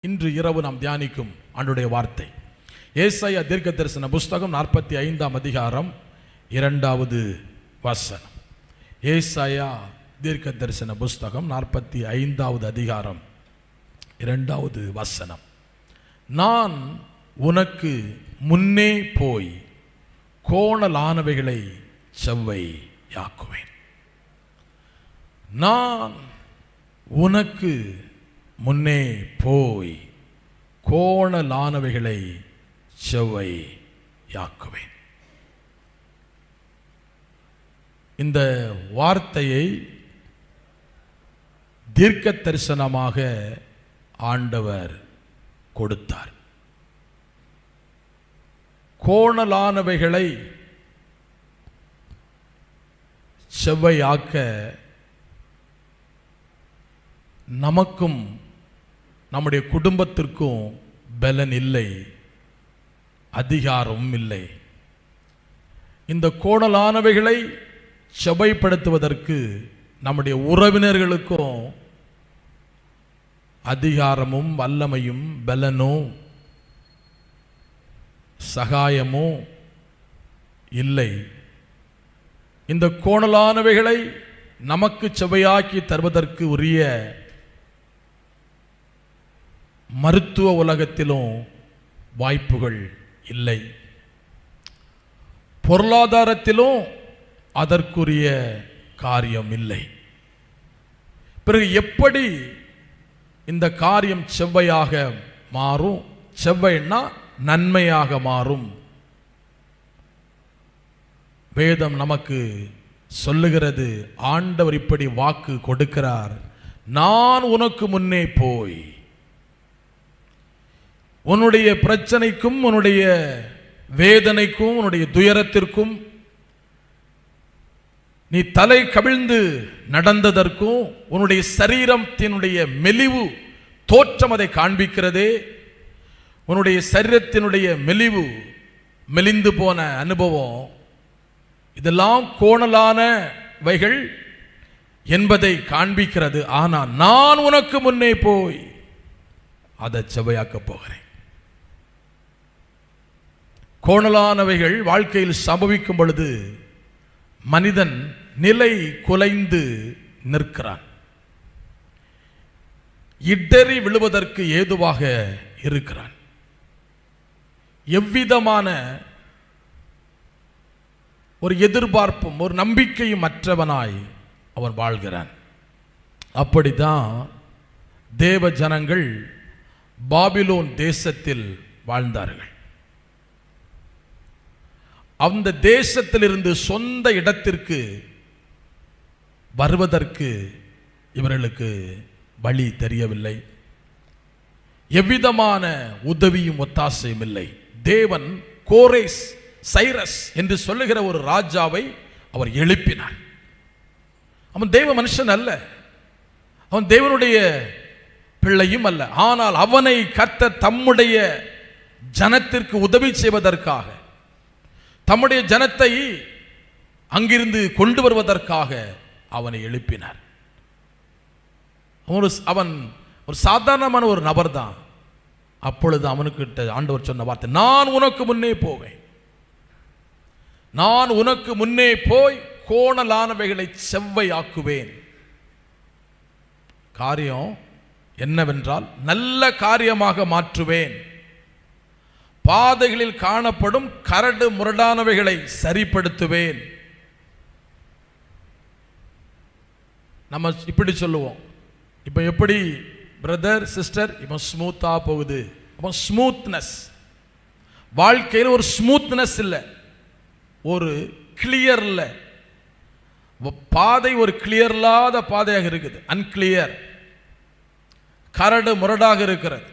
இன்று இரவு நாம் தியானிக்கும் ஆண்டுடைய வார்த்தை ஏசாயா தீர்க்கதரிசன புஸ்தகம் 45ஆம் அதிகாரம் 2வது வசனம். ஏசாயா தீர்க்கதரிசன புஸ்தகம் 45வது அதிகாரம் 2வது வசனம். நான் உனக்கு முன்னே போய் கோணலானவைகளை செவ்வையாக்குவேன். நான் உனக்கு முன்னே போய் கோணலானவைகளை செவ்வையாக்குவேன். இந்த வார்த்தையை தீர்க்க தரிசனமாக ஆண்டவர் கொடுத்தார். கோணலானவைகளை செவ்வையாக்க நமக்கும் நம்முடைய குடும்பத்திற்கும் பலன் இல்லை, அதிகாரமும் இல்லை. இந்த கோணலானவைகளை செவ்வைப்படுத்துவதற்கு நம்முடைய உறவினர்களுக்கும் அதிகாரமும் வல்லமையும் பலனும் சகாயமும் இல்லை. இந்த கோணலானவைகளை நமக்கு செவ்வையாக்கி தருவதற்கு உரிய மருத்துவ உலகத்திலும் வாய்ப்புகள் இல்லை, பொருளாதாரத்திலும் அதற்குரிய காரியம் இல்லை. பிறகு எப்படி இந்த காரியம் செவ்வையாக மாறும்? செவ்வைன்னா நன்மையாக மாறும். வேதம் நமக்கு சொல்லுகிறது, ஆண்டவர் இப்படி வாக்கு கொடுக்கிறார், நான் உனக்கு முன்னே போய் உன்னுடைய பிரச்சனைக்கும் உன்னுடைய வேதனைக்கும் உன்னுடைய துயரத்திற்கும் நீ தலை கவிழ்ந்து நடந்ததற்கும் உன்னுடைய சரீரத்தினுடைய மெலிவு தோற்றம் அதை காண்பிக்கிறதே. உன்னுடைய சரீரத்தினுடைய மெலிந்து போன அனுபவம், இதெல்லாம் கோணலானவைகள் என்பதை காண்பிக்கிறது. ஆனால் நான் உனக்கு முன்னே போய் அதை செவ்வையாக்க போகிறேன். கோணலானவைகள் வாழ்க்கையில் சம்பவிக்கும் பொழுது மனிதன் நிலை குலைந்து நிற்கிறான், இடறி விழுவதற்கு ஏதுவாக இருக்கிறான். எவ்விதமான ஒரு எதிர்பார்ப்பும் ஒரு நம்பிக்கையும் அற்றவனாய் அவன் வாழ்கிறான். அப்படிதான் தேவ ஜனங்கள் பாபிலோன் தேசத்தில் வாழ்ந்தார்கள். அந்த தேசத்திலிருந்து சொந்த இடத்திற்கு வருவதற்கு இவர்களுக்கு வழி தெரியவில்லை, எவ்விதமான உதவியும் ஒத்தாசையும் இல்லை. தேவன் கோரேஸ் சைரஸ் என்று சொல்லுகிற ஒரு ராஜாவை அவர் எழுப்பினார். அவன் தேவ மனுஷன் அல்ல, அவன் தேவனுடைய பிள்ளையும் அல்ல. ஆனால் அவனை கர்த்தர் தம்முடைய ஜனத்திற்கு உதவி செய்வதற்காக, தம்முடைய ஜனத்தை அங்கிருந்து கொண்டு வருவதற்காக அவனை எழுப்பினார். அவன் ஒரு சாதாரணமான ஒரு நபர் தான். அப்பொழுது அவனுக்கிட்ட ஆண்டவர் சொன்ன வார்த்தை, நான் உனக்கு முன்னே போவேன், நான் உனக்கு முன்னே போய் கோணலானவைகளை செவ்வையாக்குவேன். காரியம் என்னவென்றால் நல்ல காரியமாக மாற்றுவேன். பாதைகளில் காணப்படும் கரடு முரடானவைகளை சரிப்படுத்துவேன். நம்ம இப்படி சொல்லுவோம், இப்போ எப்படி பிரதர் சிஸ்டர் இப்போ ஸ்மூத்தா போகுது, அப்போ ஸ்மூத்னஸ், வாழ்க்கையில் ஒரு ஸ்மூத்னஸ் இல்லை, ஒரு கிளியர் இல்லை. பாதை ஒரு கிளியர் இல்லாத பாதையாக இருக்குது, அன்கிளியர், கரடு முரடாக இருக்கிறது,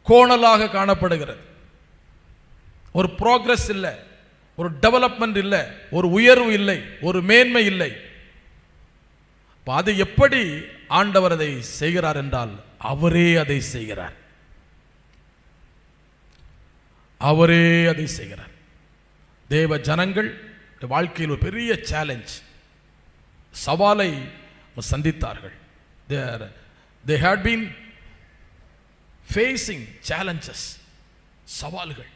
கோணலாக காணப்படுகிறது. ஒரு ப்ரோக்ரஸ் இல்லை, ஒரு டெவலப்மெண்ட் இல்லை, ஒரு உயர்வு இல்லை, ஒரு மேன்மை இல்லை. அது எப்படி ஆண்டவர் அதை செய்கிறார் என்றால் அவரே அதை செய்கிறார், அவரே அதை செய்கிறார். தேவ ஜனங்கள் வாழ்க்கையில் ஒரு பெரிய சேலஞ்ச், சவாலை சந்தித்தார்கள். they had been facing challenges, சவால்கள்.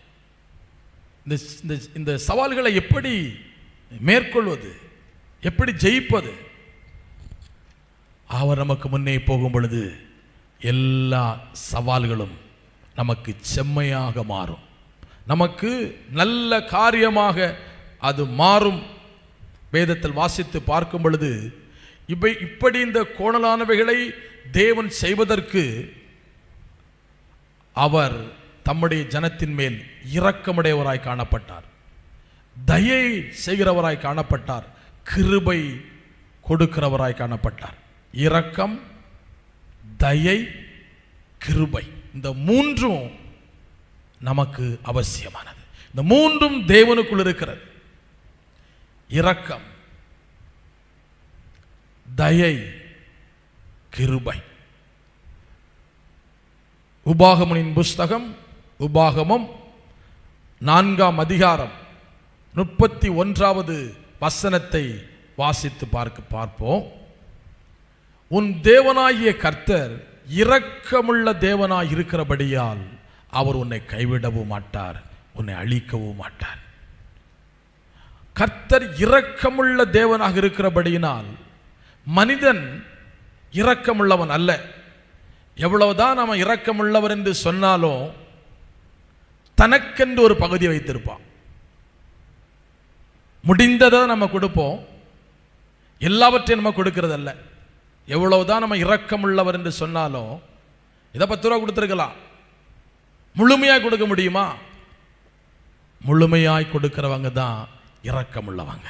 இந்த சவால்களை எப்படி மேற்கொள்வது, எப்படி ஜெயிப்பது? அவர் நமக்கு முன்னே போகும் பொழுது எல்லா சவால்களும் நமக்கு செம்மையாக மாறும், நமக்கு நல்ல காரியமாக அது மாறும். வேதத்தில் வாசித்து பார்க்கும் பொழுது இப்படி இந்த கோணலானவைகளை தேவன் செய்வதற்கு அவர் தம்முடைய ஜனத்தின் மேல் இரக்கமுடையவராய் காணப்பட்டார், தயை செய்கிறவராய் காணப்பட்டார், கிருபை கொடுக்கிறவராய் காணப்பட்டார். இரக்கம், தயை, கிருபை, இந்த மூன்றும் நமக்கு அவசியமானது. இந்த மூன்றும் தேவனுக்குள் இருக்கிறது. இரக்கம், தயை, கிருபை. உபாகமனின் புஸ்தகம், உபாகமம் 4ஆம் அதிகாரம் 31வது வசனத்தை வாசித்து பார்ப்போம். உன் தேவனாகிய கர்த்தர் இரக்கமுள்ள தேவனாய் இருக்கிறபடியால் அவர் உன்னை கைவிடவும் மாட்டார், உன்னை அழிக்கவும் மாட்டார். கர்த்தர் இரக்கமுள்ள தேவனாக இருக்கிறபடியினால் மனிதன் இரக்கமுள்ளவன் அல்ல. எவ்வளவுதான் நம்ம இரக்கமுள்ளவர் என்று சொன்னாலும் தனக்கென்று ஒரு பகுதியை வைத்திருப்பான். முடிந்ததை நம்ம கொடுப்போம், எல்லாவற்றையும் நம்ம கொடுக்கிறதல்ல. எவ்வளவுதான் நம்ம இரக்கமுள்ளவர் என்று சொன்னாலும் இதை 10 ரூபா கொடுத்துருக்கலாம், முழுமையாய் கொடுக்க முடியுமா? முழுமையாய் கொடுக்கிறவங்க தான் இரக்கமுள்ளவங்க.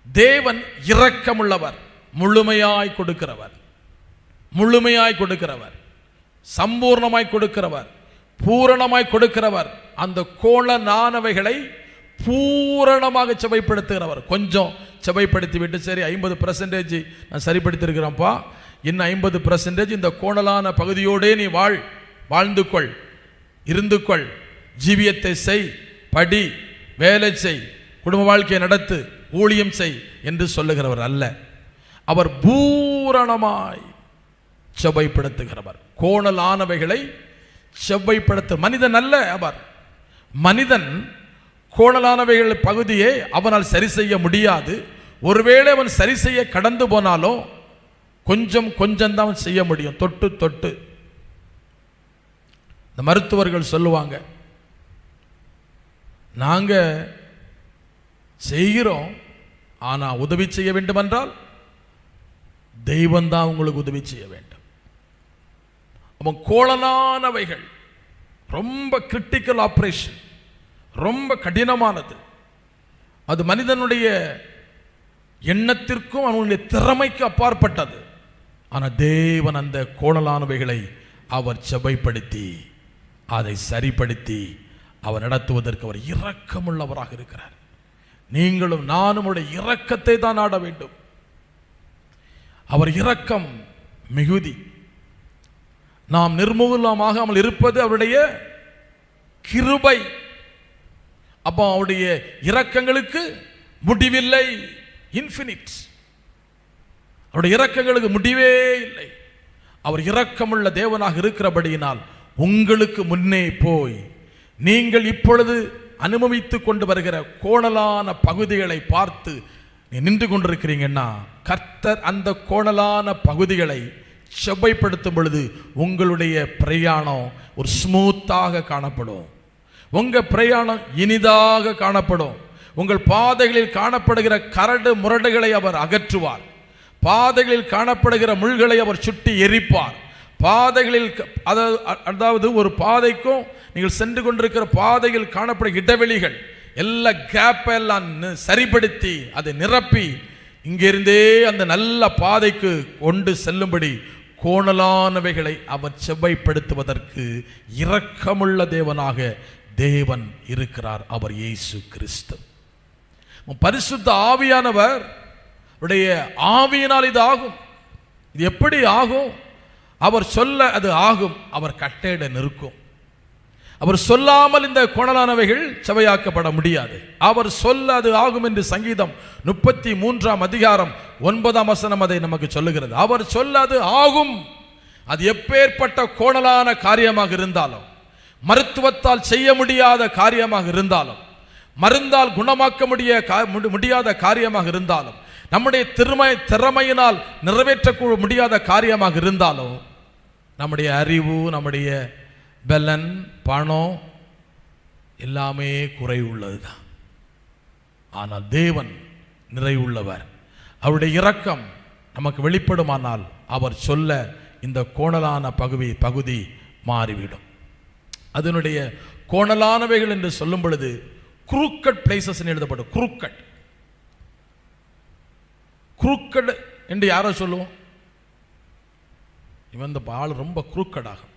தேவன் இரக்கமுள்ளவர், முழுமையாய் கொடுக்கிறவர், முழுமையாய் கொடுக்கிறவர், சம்பூர்ணமாய் கொடுக்கிறவர், பூரணமாய் கொடுக்கிறவர். அந்த கோணலானவைகளை பூரணமாக செவைப்படுத்துகிறவர். கொஞ்சம் செவைப்படுத்தி விட்டு சரி 50% நான் சரிப்படுத்தியிருக்கிறேன்ப்பா, இன்னும் 50% இந்த கோணலான பகுதியோடே நீ வாழ்ந்து கொள், இருந்து கொள், ஜீவியத்தை செய், படி, வேலை செய், குடும்ப வாழ்க்கையை நடத்து, ஊழியம் செய் என்று சொல்லுகிறவர் அல்ல. அவர் பூரணமாய் செவைப்படுத்துகிறவர். கோணலானவைகளை செவ்வைப்படுத்த மனிதன் அல்ல. அவர் மனிதன் கோணலானவைகள் பகுதியை அவனால் சரி செய்ய முடியாது. ஒருவேளை அவன் சரி செய்ய கடந்து போனாலும் கொஞ்சம் தான் செய்ய முடியும், தொட்டு தொட்டு. இந்த மருத்துவர்கள் சொல்லுவாங்க, நாங்க செய்கிறோம், ஆனா உதவி செய்ய வேண்டும் என்றால் தெய்வம் தான் உங்களுக்கு உதவி செய்ய வேண்டும். கோணலானவைகள் ரொம்ப கிரிட்டிக்கல் ஆபரேஷன், ரொம்ப கடினமானது. அது மனிதனுடைய எண்ணத்திற்கும் அவனுடைய திறமைக்கு அப்பாற்பட்டது. ஆனால் தேவன் அந்த கோணலானவைகளை அவர் செவைப்படுத்தி அதை சரிப்படுத்தி அவர் நடத்துவதற்கு அவர் இரக்கமுள்ளவராக இருக்கிறார். நீங்களும் நானும் அவருடைய இரக்கத்தை தான் நாட வேண்டும். அவர் இரக்கம் மிகுதி. நாம் நிர்மூலமாகாமல் இருப்பது அவருடைய கிருபை. அப்போ அவருடைய இரக்கங்களுக்கு முடிவில்லை, இன்ஃபினிட். அவருடைய இரக்கங்களுக்கு முடிவே இல்லை. அவர் இரக்கமுள்ள தேவனாக இருக்கிறபடியினால் உங்களுக்கு முன்னே போய் நீங்கள் இப்பொழுது அனுபவித்துக் கொண்டு வருகிற கோணலான பகுதிகளை பார்த்து நின்று கொண்டிருக்கிறீங்கன்னா, கர்த்தர் அந்த கோணலான பகுதிகளை செவ்வைப்படுத்தும் பொழுது உங்களுடைய பிரயாணம் ஒரு ஸ்மூத்தாக காணப்படும். உங்க பிரயாணம் இனிதாக காணப்படும். உங்கள் பாதைகளில் காணப்படுகிற கரடு முரடுகளை அவர் அகற்றுவார். பாதைகளில் காணப்படுகிற முள்களை அவர் சுட்டி எரிப்பார். பாதைகளில் அதாவது ஒரு பாதைக்கும் நீங்கள் சென்று கொண்டிருக்கிற பாதையில் காணப்படுகிற இடைவெளிகள் எல்லா கேப்பை எல்லாம் சரிப்படுத்தி அதை நிரப்பி இங்கிருந்தே அந்த நல்ல பாதைக்கு கொண்டு செல்லும்படி கோணலானவைகளை அவர் செவ்வைப்படுத்துவதற்கு இரக்கமுள்ள தேவனாக தேவன் இருக்கிறார். அவர் இயேசு கிறிஸ்து. பரிசுத்த ஆவியானவர் உடைய ஆவியினால் இது ஆகும். இது எப்படி ஆகும்? அவர் சொல்ல அது ஆகும். அவர் கட்டளையிட நிற்கும். அவர் சொல்லாமல் இந்த கோணலானவைகள் செவையாக்கப்பட முடியாது. அவர் சொல்ல அது ஆகும் என்று சங்கீதம் 33ஆம் அதிகாரம் 9ஆம் வசனம் அதை நமக்கு சொல்லுகிறது. அவர் சொல்ல அது ஆகும். அது எப்பேற்பட்ட கோணலான காரியமாக இருந்தாலும், மருத்துவத்தால் செய்ய முடியாத காரியமாக இருந்தாலும், மருந்தால் குணமாக்க முடியாத காரியமாக இருந்தாலும், நம்முடைய திறமையினால் நிறைவேற்ற முடியாத காரியமாக இருந்தாலும், நம்முடைய அறிவு, நம்முடைய பலன், பணம் எல்லாமே குறை உள்ளதுதான். ஆனால் தேவன் நிறைவுள்ளவர். அவருடைய இரக்கம் நமக்கு வெளிப்படுமானால் அவர் சொல்ல இந்த கோணலான பகுதி மாறிவிடும். அதனுடைய கோணலானவைகள் என்று சொல்லும் பொழுது குரூக்கட் பிளேசஸ் எழுதப்படும். குரூக்கட் என்று யாரோ சொல்லுவோம், இவன் இந்த ஆள் ரொம்ப குரூக்கடாகும்.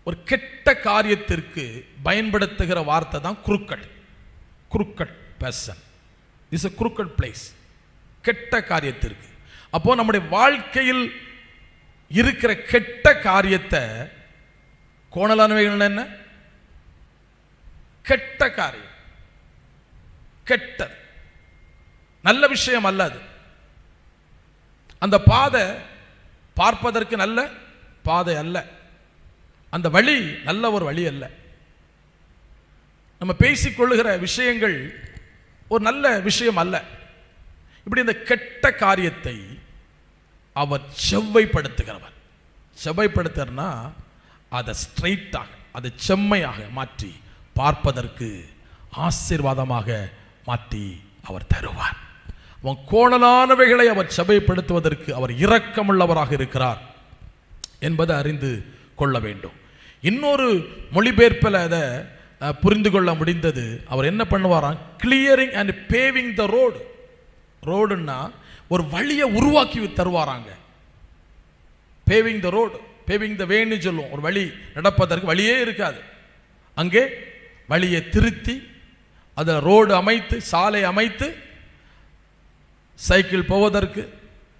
ஒரு கெட்ட காரியத்திற்கு பயன்படுத்துகிற வார்த்தை தான் crooked person is a crooked place. கெட்ட காரியத்திற்கு. அப்போ நம்முடைய வாழ்க்கையில் இருக்கிற கெட்ட காரியத்தை, கோணலானவைகள் என்ன? கெட்ட காரியம், கெட்டது, நல்ல விஷயம் அல்ல அது. அந்த பாதை பார்ப்பதற்கு நல்ல பாதை அல்ல, அந்த வழி நல்ல ஒரு வழி அல்ல. நம்ம பேசிக்கொள்ளுகிற விஷயங்கள் ஒரு நல்ல விஷயம் அல்ல. இப்படி இந்த கெட்ட காரியத்தை அவர் செவ்வைப்படுத்துகிறவர். செவ்வைப்படுத்துறனா அதை ஸ்ட்ரைட்டாக, அதை செம்மையாக மாற்றி பார்ப்பதற்கு ஆசீர்வாதமாக மாற்றி அவர் தருவார். அவன் கோணலானவைகளை அவர் செவ்வைப்படுத்துவதற்கு அவர் இரக்கமுள்ளவராக இருக்கிறார் என்பதை அறிந்து கொள்ள வேண்டும். இன்னொரு மொழிபெயர்ப்பில் அதை புரிந்து கொள்ள முடிந்தது. அவர் என்ன பண்ணுவாராம்? Clearing and paving the road. ரோடுன்னா ஒரு வழியை உருவாக்கி தருவாராங்க. Paving the road, paving the வேன்னு சொல்லுவோம். ஒரு வழி நடப்பதற்கு வழியே இருக்காது, அங்கே வழியை திருத்தி அதில் ரோடு அமைத்து, சாலை அமைத்து, சைக்கிள் போவதற்கு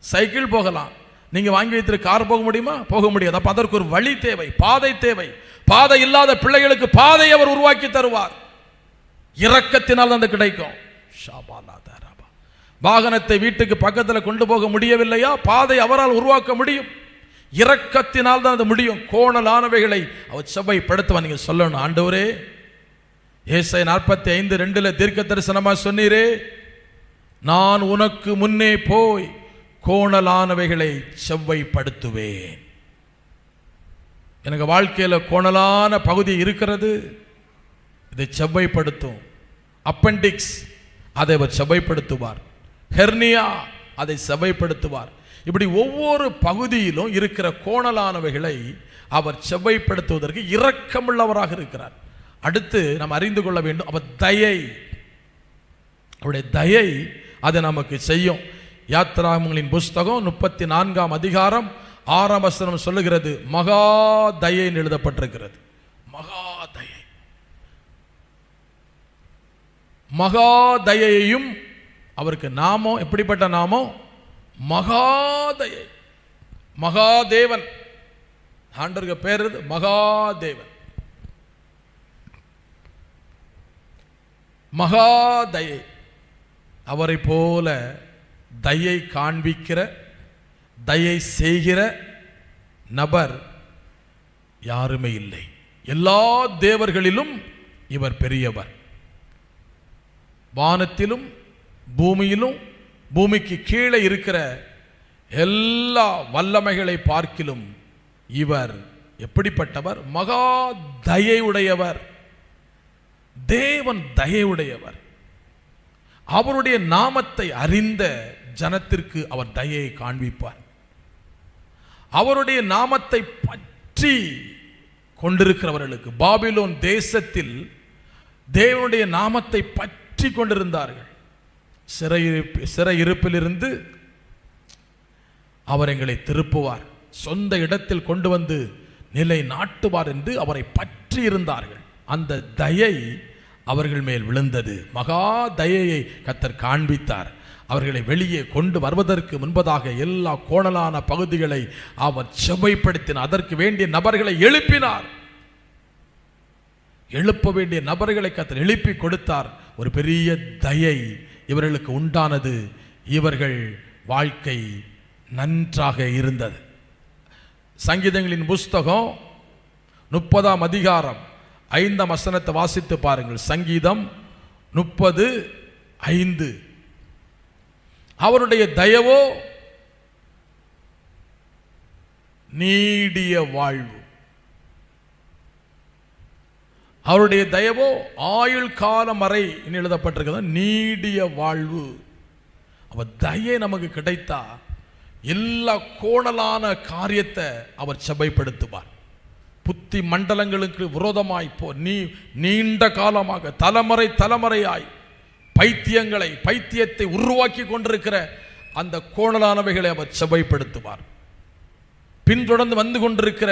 சைக்கிள் போகலாம். நீங்க வாங்கி வைத்திருக்க கார் போக முடியுமா? போக முடியாது. அப்ப அதற்கு ஒரு வழி தேவை, பாதை தேவை. பாதை இல்லாத பிள்ளைகளுக்கு பாதை அவர் உருவாக்கி தருவார். இரக்கத்தினால் அந்த கிடைக்கும். வாகனத்தை வீட்டுக்கு பக்கத்தில் கொண்டு போக முடியவில்லையா? பாதை அவரால் உருவாக்க முடியும். இரக்கத்தினால் தான் அது முடியும். கோணலானவைகளை அவர் செவ்வைப்படுத்துவார். நீங்க சொல்லணும், ஆண்டவரே, ஏசாயா 45:2 தீர்க்க தரிசனமா சொன்னீரே, நான் உனக்கு முன்னே போய் கோணலானவைகளை செவ்வைப்படுத்துவேன். எனக்கு வாழ்க்கையில் கோணலான பகுதி இருக்கிறது, இதை செவ்வைப்படுத்தும். அப்பெண்டிக்ஸ், அதை அவர் செவ்வைப்படுத்துவார். ஹெர்னியா, அதை செவ்வைப்படுத்துவார். இப்படி ஒவ்வொரு பகுதியிலும் இருக்கிற கோணலானவைகளை அவர் செவ்வைப்படுத்துவதற்கு இரக்கமுள்ளவராக இருக்கிறார். அடுத்து நாம் அறிந்து கொள்ள வேண்டும், அவர் தயை, அவருடைய தயை அதை நமக்கு செய்யும். யாத்திராகமங்களின் புஸ்தகம் 34ஆம் அதிகாரம் 6ஆம் வசனம் சொல்லுகிறது, மகா தயை எழுதப்பட்டிருக்கிறது. மகா தயை, மகா தயையும் அவருக்கு நாமம் எப்படிப்பட்ட நாமம்? மகாதயை, மகாதேவன். ஆண்டவருக்கு பேர் மகாதேவன், மகாதயை. அவரை போல தயை காண்பிக்கிற, தயை செய்கிற நபர் யாருமே இல்லை. எல்லா தேவர்களிலும் இவர் பெரியவர். வானத்திலும் பூமியிலும் பூமிக்கு கீழே இருக்கிற எல்லா வல்லமைகளை பார்க்கிலும் இவர் எப்படிப்பட்டவர்? மகா தயையுடையவர். தேவன் தயையுடையவர். அவருடைய நாமத்தை அறிந்த ஜனத்திற்கு அவர் தயையை காண்பிப்பார். அவருடைய நாமத்தை பற்றி கொண்டிருக்கிறவர்களுக்கு, பாபிலோன் தேசத்தில் தேவனுடைய நாமத்தை பற்றி கொண்டிருந்தார்கள். சிறையிருப்பிலிருந்து அவர் எங்களை திருப்புவார், சொந்த இடத்தில் கொண்டு வந்து நிலை நாட்டுவார் என்று அவரை பற்றி இருந்தார்கள். அந்த தயை அவர்கள் மேல் விழுந்தது. மகா தயையை கர்த்தர் காண்பித்தார். அவர்களை வெளியே கொண்டு வருவதற்கு முன்பதாக எல்லா கோணலான பகுதிகளை அவர் செவ்வைப்படுத்தினார். அதற்கு வேண்டிய நபர்களை எழுப்பினார். எழுப்ப வேண்டிய நபர்களை கர்த்தர் எழுப்பி கொடுத்தார். ஒரு பெரிய தயை இவர்களுக்கு உண்டானது. இவர்கள் வாழ்க்கை நன்றாக இருந்தது. சங்கீதங்களின் புஸ்தகம் 30ஆம் அதிகாரம் 5ஆம் வசனத்தை வாசித்து பாருங்கள். சங்கீதம் 30:5. அவருடைய தயவோ நீடிய வாழ்வு. அவருடைய தயவோ ஆயுள் காலம் வரை எழுதப்பட்டிருக்கிறது. நீடிய வாழ்வு. அவர் தயை நமக்கு கிடைத்தா எல்லா கோணலான காரியத்தை அவர் செபைப்படுத்துவார். புத்தி மண்டலங்களுக்கு விரோதமாய் நீண்ட காலமாக தலைமுறையாய் பைத்தியத்தை உருவாக்கி கொண்டிருக்கிற அந்த கோணலானவைகளை அவர் செபைப்படுத்துவார். பின்தொடர்ந்து வந்து கொண்டிருக்கிற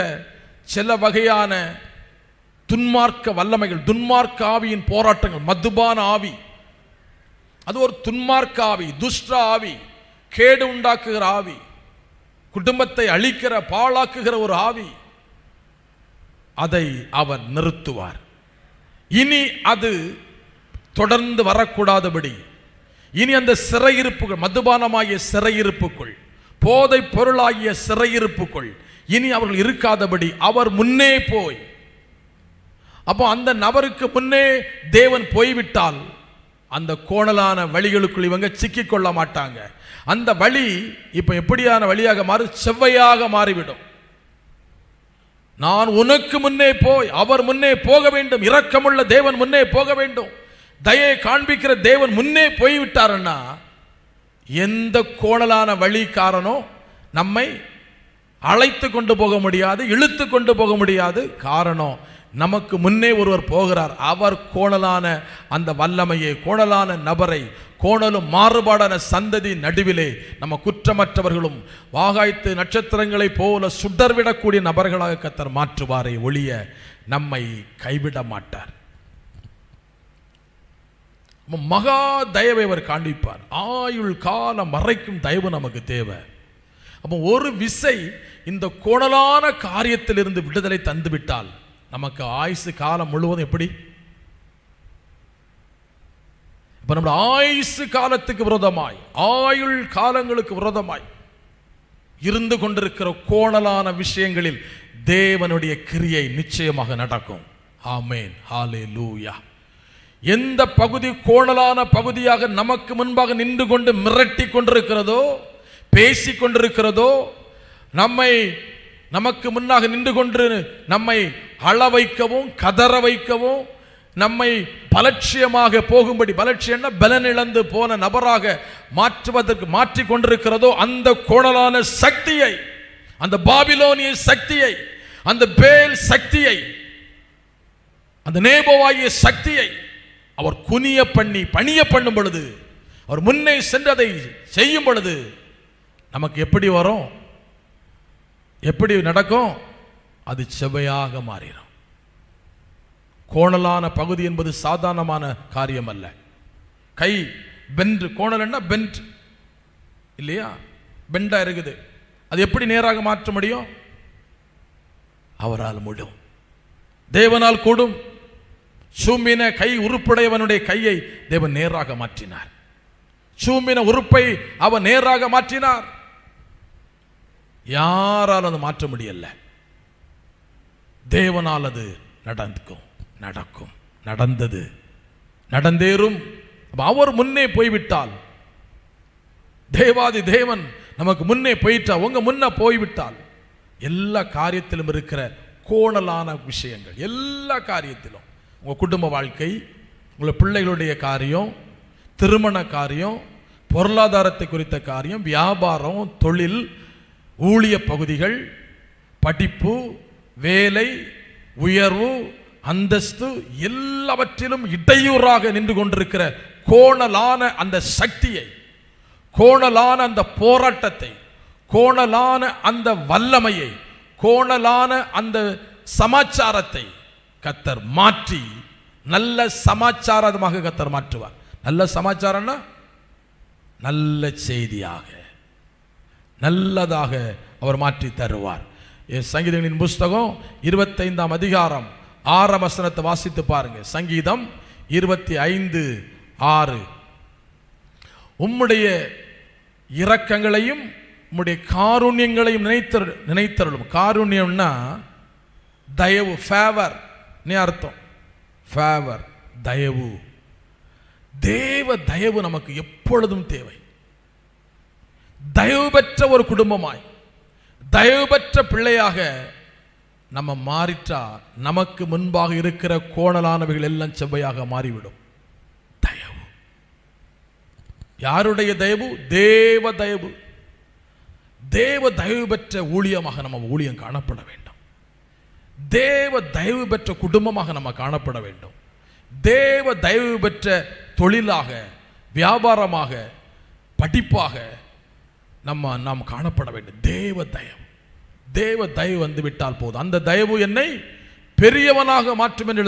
சில வகையான துன்மார்க்க வல்லமைகள், துன்மார்க்க ஆவியின் போராட்டங்கள், மதுபான ஆவி, அது ஒரு துன்மார்க்க ஆவி, துஷ்ட ஆவி, கேடு உண்டாக்குகிற ஆவி, குடும்பத்தை அழிக்கிற பாழாக்குகிற ஒரு ஆவி. அதை அவர் நிறுத்துவார். இனி அது தொடர்ந்து வரக்கூடாதபடி, இனி அந்த சிறையிருப்புகள், மதுபானமாகிய சிறையிருப்புக்குள், போதை பொருளாகிய சிறையிருப்புக்குள் இனி அவர்கள் இருக்காதபடி அவர் முன்னே போய், அப்போ அந்த நபருக்கு முன்னே தேவன் போய்விட்டால் அந்த கோணலான வழிகளுக்குள் இவங்க சிக்கிக் கொள்ள மாட்டாங்க. அந்த வழி இப்ப எப்படியான வழியாக மாறி செவ்வையாக மாறிவிடும். நான் உனக்கு முன்னே போய், அவர் முன்னே போக வேண்டும். இரக்கமுள்ள தேவன் முன்னே போக வேண்டும். தயை காண்பிக்கிற தேவன் முன்னே போய்விட்டார்னா எந்த கோணலான வழிக்காரனோ நம்மை அழைத்து கொண்டு போக முடியாது, இழுத்து கொண்டு போக முடியாது. காரணம், நமக்கு முன்னே ஒருவர் போகிறார். அவர் கோணலான அந்த வல்லமையை, கோணலான நபரை, கோணலும் மாறுபாடான சந்ததி நடுவிலே நம்ம குற்றமற்றவர்களும் வாகாய்த்து நட்சத்திரங்களை போல சுடர்விடக்கூடிய நபர்களாக கர்த்தர் மாற்றுவாரே ஒழிய நம்மை கைவிட மாட்டார். மகா தயவை அவர் காண்பிப்பார். ஆயுள் காலம் மறைக்கும் தயவு நமக்கு தேவை. அப்போ ஒரு விசை இந்த கோணலான காரியத்திலிருந்து விடுதலை தந்துவிட்டால் நமக்கு ஆயுசு காலம் முழுவதும் எப்படி? இப்ப நம்ம ஆயுசு காலத்துக்கு விரோதமாய், ஆயுள் காலங்களுக்கு விரோதமாய் இருந்து கொண்டிருக்கிற கோணலான விஷயங்களில் தேவனுடைய கிரியை நிச்சயமாக நடக்கும். ஆமென், ஹல்லேலூயா. எந்த பகுதி கோணலான பகுதியாக நமக்கு முன்பாக நின்று கொண்டு மிரட்டி கொண்டிருக்கிறதோ, பேசிக் கொண்டிருக்கிறதோ, நமக்கு முன்னாக நின்று கொண்டு நம்மை அள வைக்கவும் கதற வைக்கவும், நம்மை பலட்சியமாக போகும்படி, பலட்சியம்னா பலன் இழந்து போன நபராக மாற்றுவதற்கு மாற்றிக் கொண்டிருக்கிறதோ, அந்த கோணலான சக்தியை, அந்த பாபிலோனிய சக்தியை, அந்த பேல் சக்தியை, அந்த நேபோவாகிய சக்தியை அவர் குனிய பண்ணி பணிய பண்ணும் பொழுது, அவர் முன்னே சென்றதை செய்யும் பொழுது நமக்கு எப்படி வரும்? எப்படி நடக்கும்? அது செவ்வையாக மாறிடும். கோணலான பகுதி என்பது சாதாரணமான காரியம் அல்ல. கை பெண்ட், கோணல்னா பெண்ட் இல்லையா? பெண்டா இருக்குது. அது எப்படி நேராக மாற்ற முடியும்? அவரால் முடியும், தேவனால் கூடும். சூம்பின கை உறுப்புடையவனுடைய கையை தேவன் நேராக மாற்றினார். சூம்பின உறுப்பை அவன் நேராக மாற்றினார். யாரால் அது மாற்ற முடியல. தேவனால் அது நடக்கும், நடந்தது, நடந்தேறும். அவர் முன்னே போய்விட்டால், தேவாதி தேவன் நமக்கு முன்னே போயிட்டா, உங்க முன்ன போய்விட்டால், எல்லா காரியத்திலும் இருக்கிற கோணலான விஷயங்கள், எல்லா காரியத்திலும், உங்க குடும்ப வாழ்க்கை, உங்கள் பிள்ளைகளுடைய காரியம், திருமண காரியம், பொருளாதாரத்தை குறித்த காரியம், வியாபாரம், தொழில், ஊழிய பகுதிகள், படிப்பு, வேலை, உயர்வு, அந்தஸ்து, எல்லாவற்றிலும் இடையூறாக நின்று கொண்டிருக்கிற கோணலான அந்த சக்தியை, கோணலான அந்த போராட்டத்தை, கோணலான அந்த வல்லமையை, கோணலான அந்த சமாச்சாரத்தை கர்த்தர் மாற்றி நல்ல சமாச்சாரமாக கர்த்தர் மாற்றுவார். நல்ல சமாச்சாரம்னா நல்ல செய்தியாக, நல்லதாக அவர் மாற்றி தருவார். சங்கீதங்களின் புஸ்தகம் 25ஆம் அதிகாரம் 6ஆம் வசனத்தை வாசித்து பாருங்க. சங்கீதம் 25:6. உம்முடைய இரக்கங்களையும் உம்முடைய காருண்யங்களையும் நினைத்தருளும். காருண்யம்னா தயவு, ஃபேவர் நீ அர்த்தம். ஃபேவர், தயவு. தேவ தயவு நமக்கு எப்பொழுதும் தேவை. தயவு பெற்ற ஒரு குடும்பமாய், தயவு பெற்ற பிள்ளையாக நம்ம மாறிட்டா நமக்கு முன்பாக இருக்கிற கோணலானவைகள் எல்லாம் செவ்வையாக மாறிவிடும். தயவு. யாருடைய தயவு? தேவ தயவு. தேவ தயவு பெற்ற ஊழியமாக நம்ம ஊழியம் காணப்பட வேண்டும். தேவ தயவு பெற்ற குடும்பமாக நம்ம காணப்பட வேண்டும். தேவ தயவு பெற்ற தொழிலாக, வியாபாரமாக, படிப்பாக நாம் காணப்பட வேண்டும். தேவ தயவு. தேவ தயவு வந்து விட்டால் போதும். அந்த தயவு என்னை பெரியவனாக மாற்றும் என்று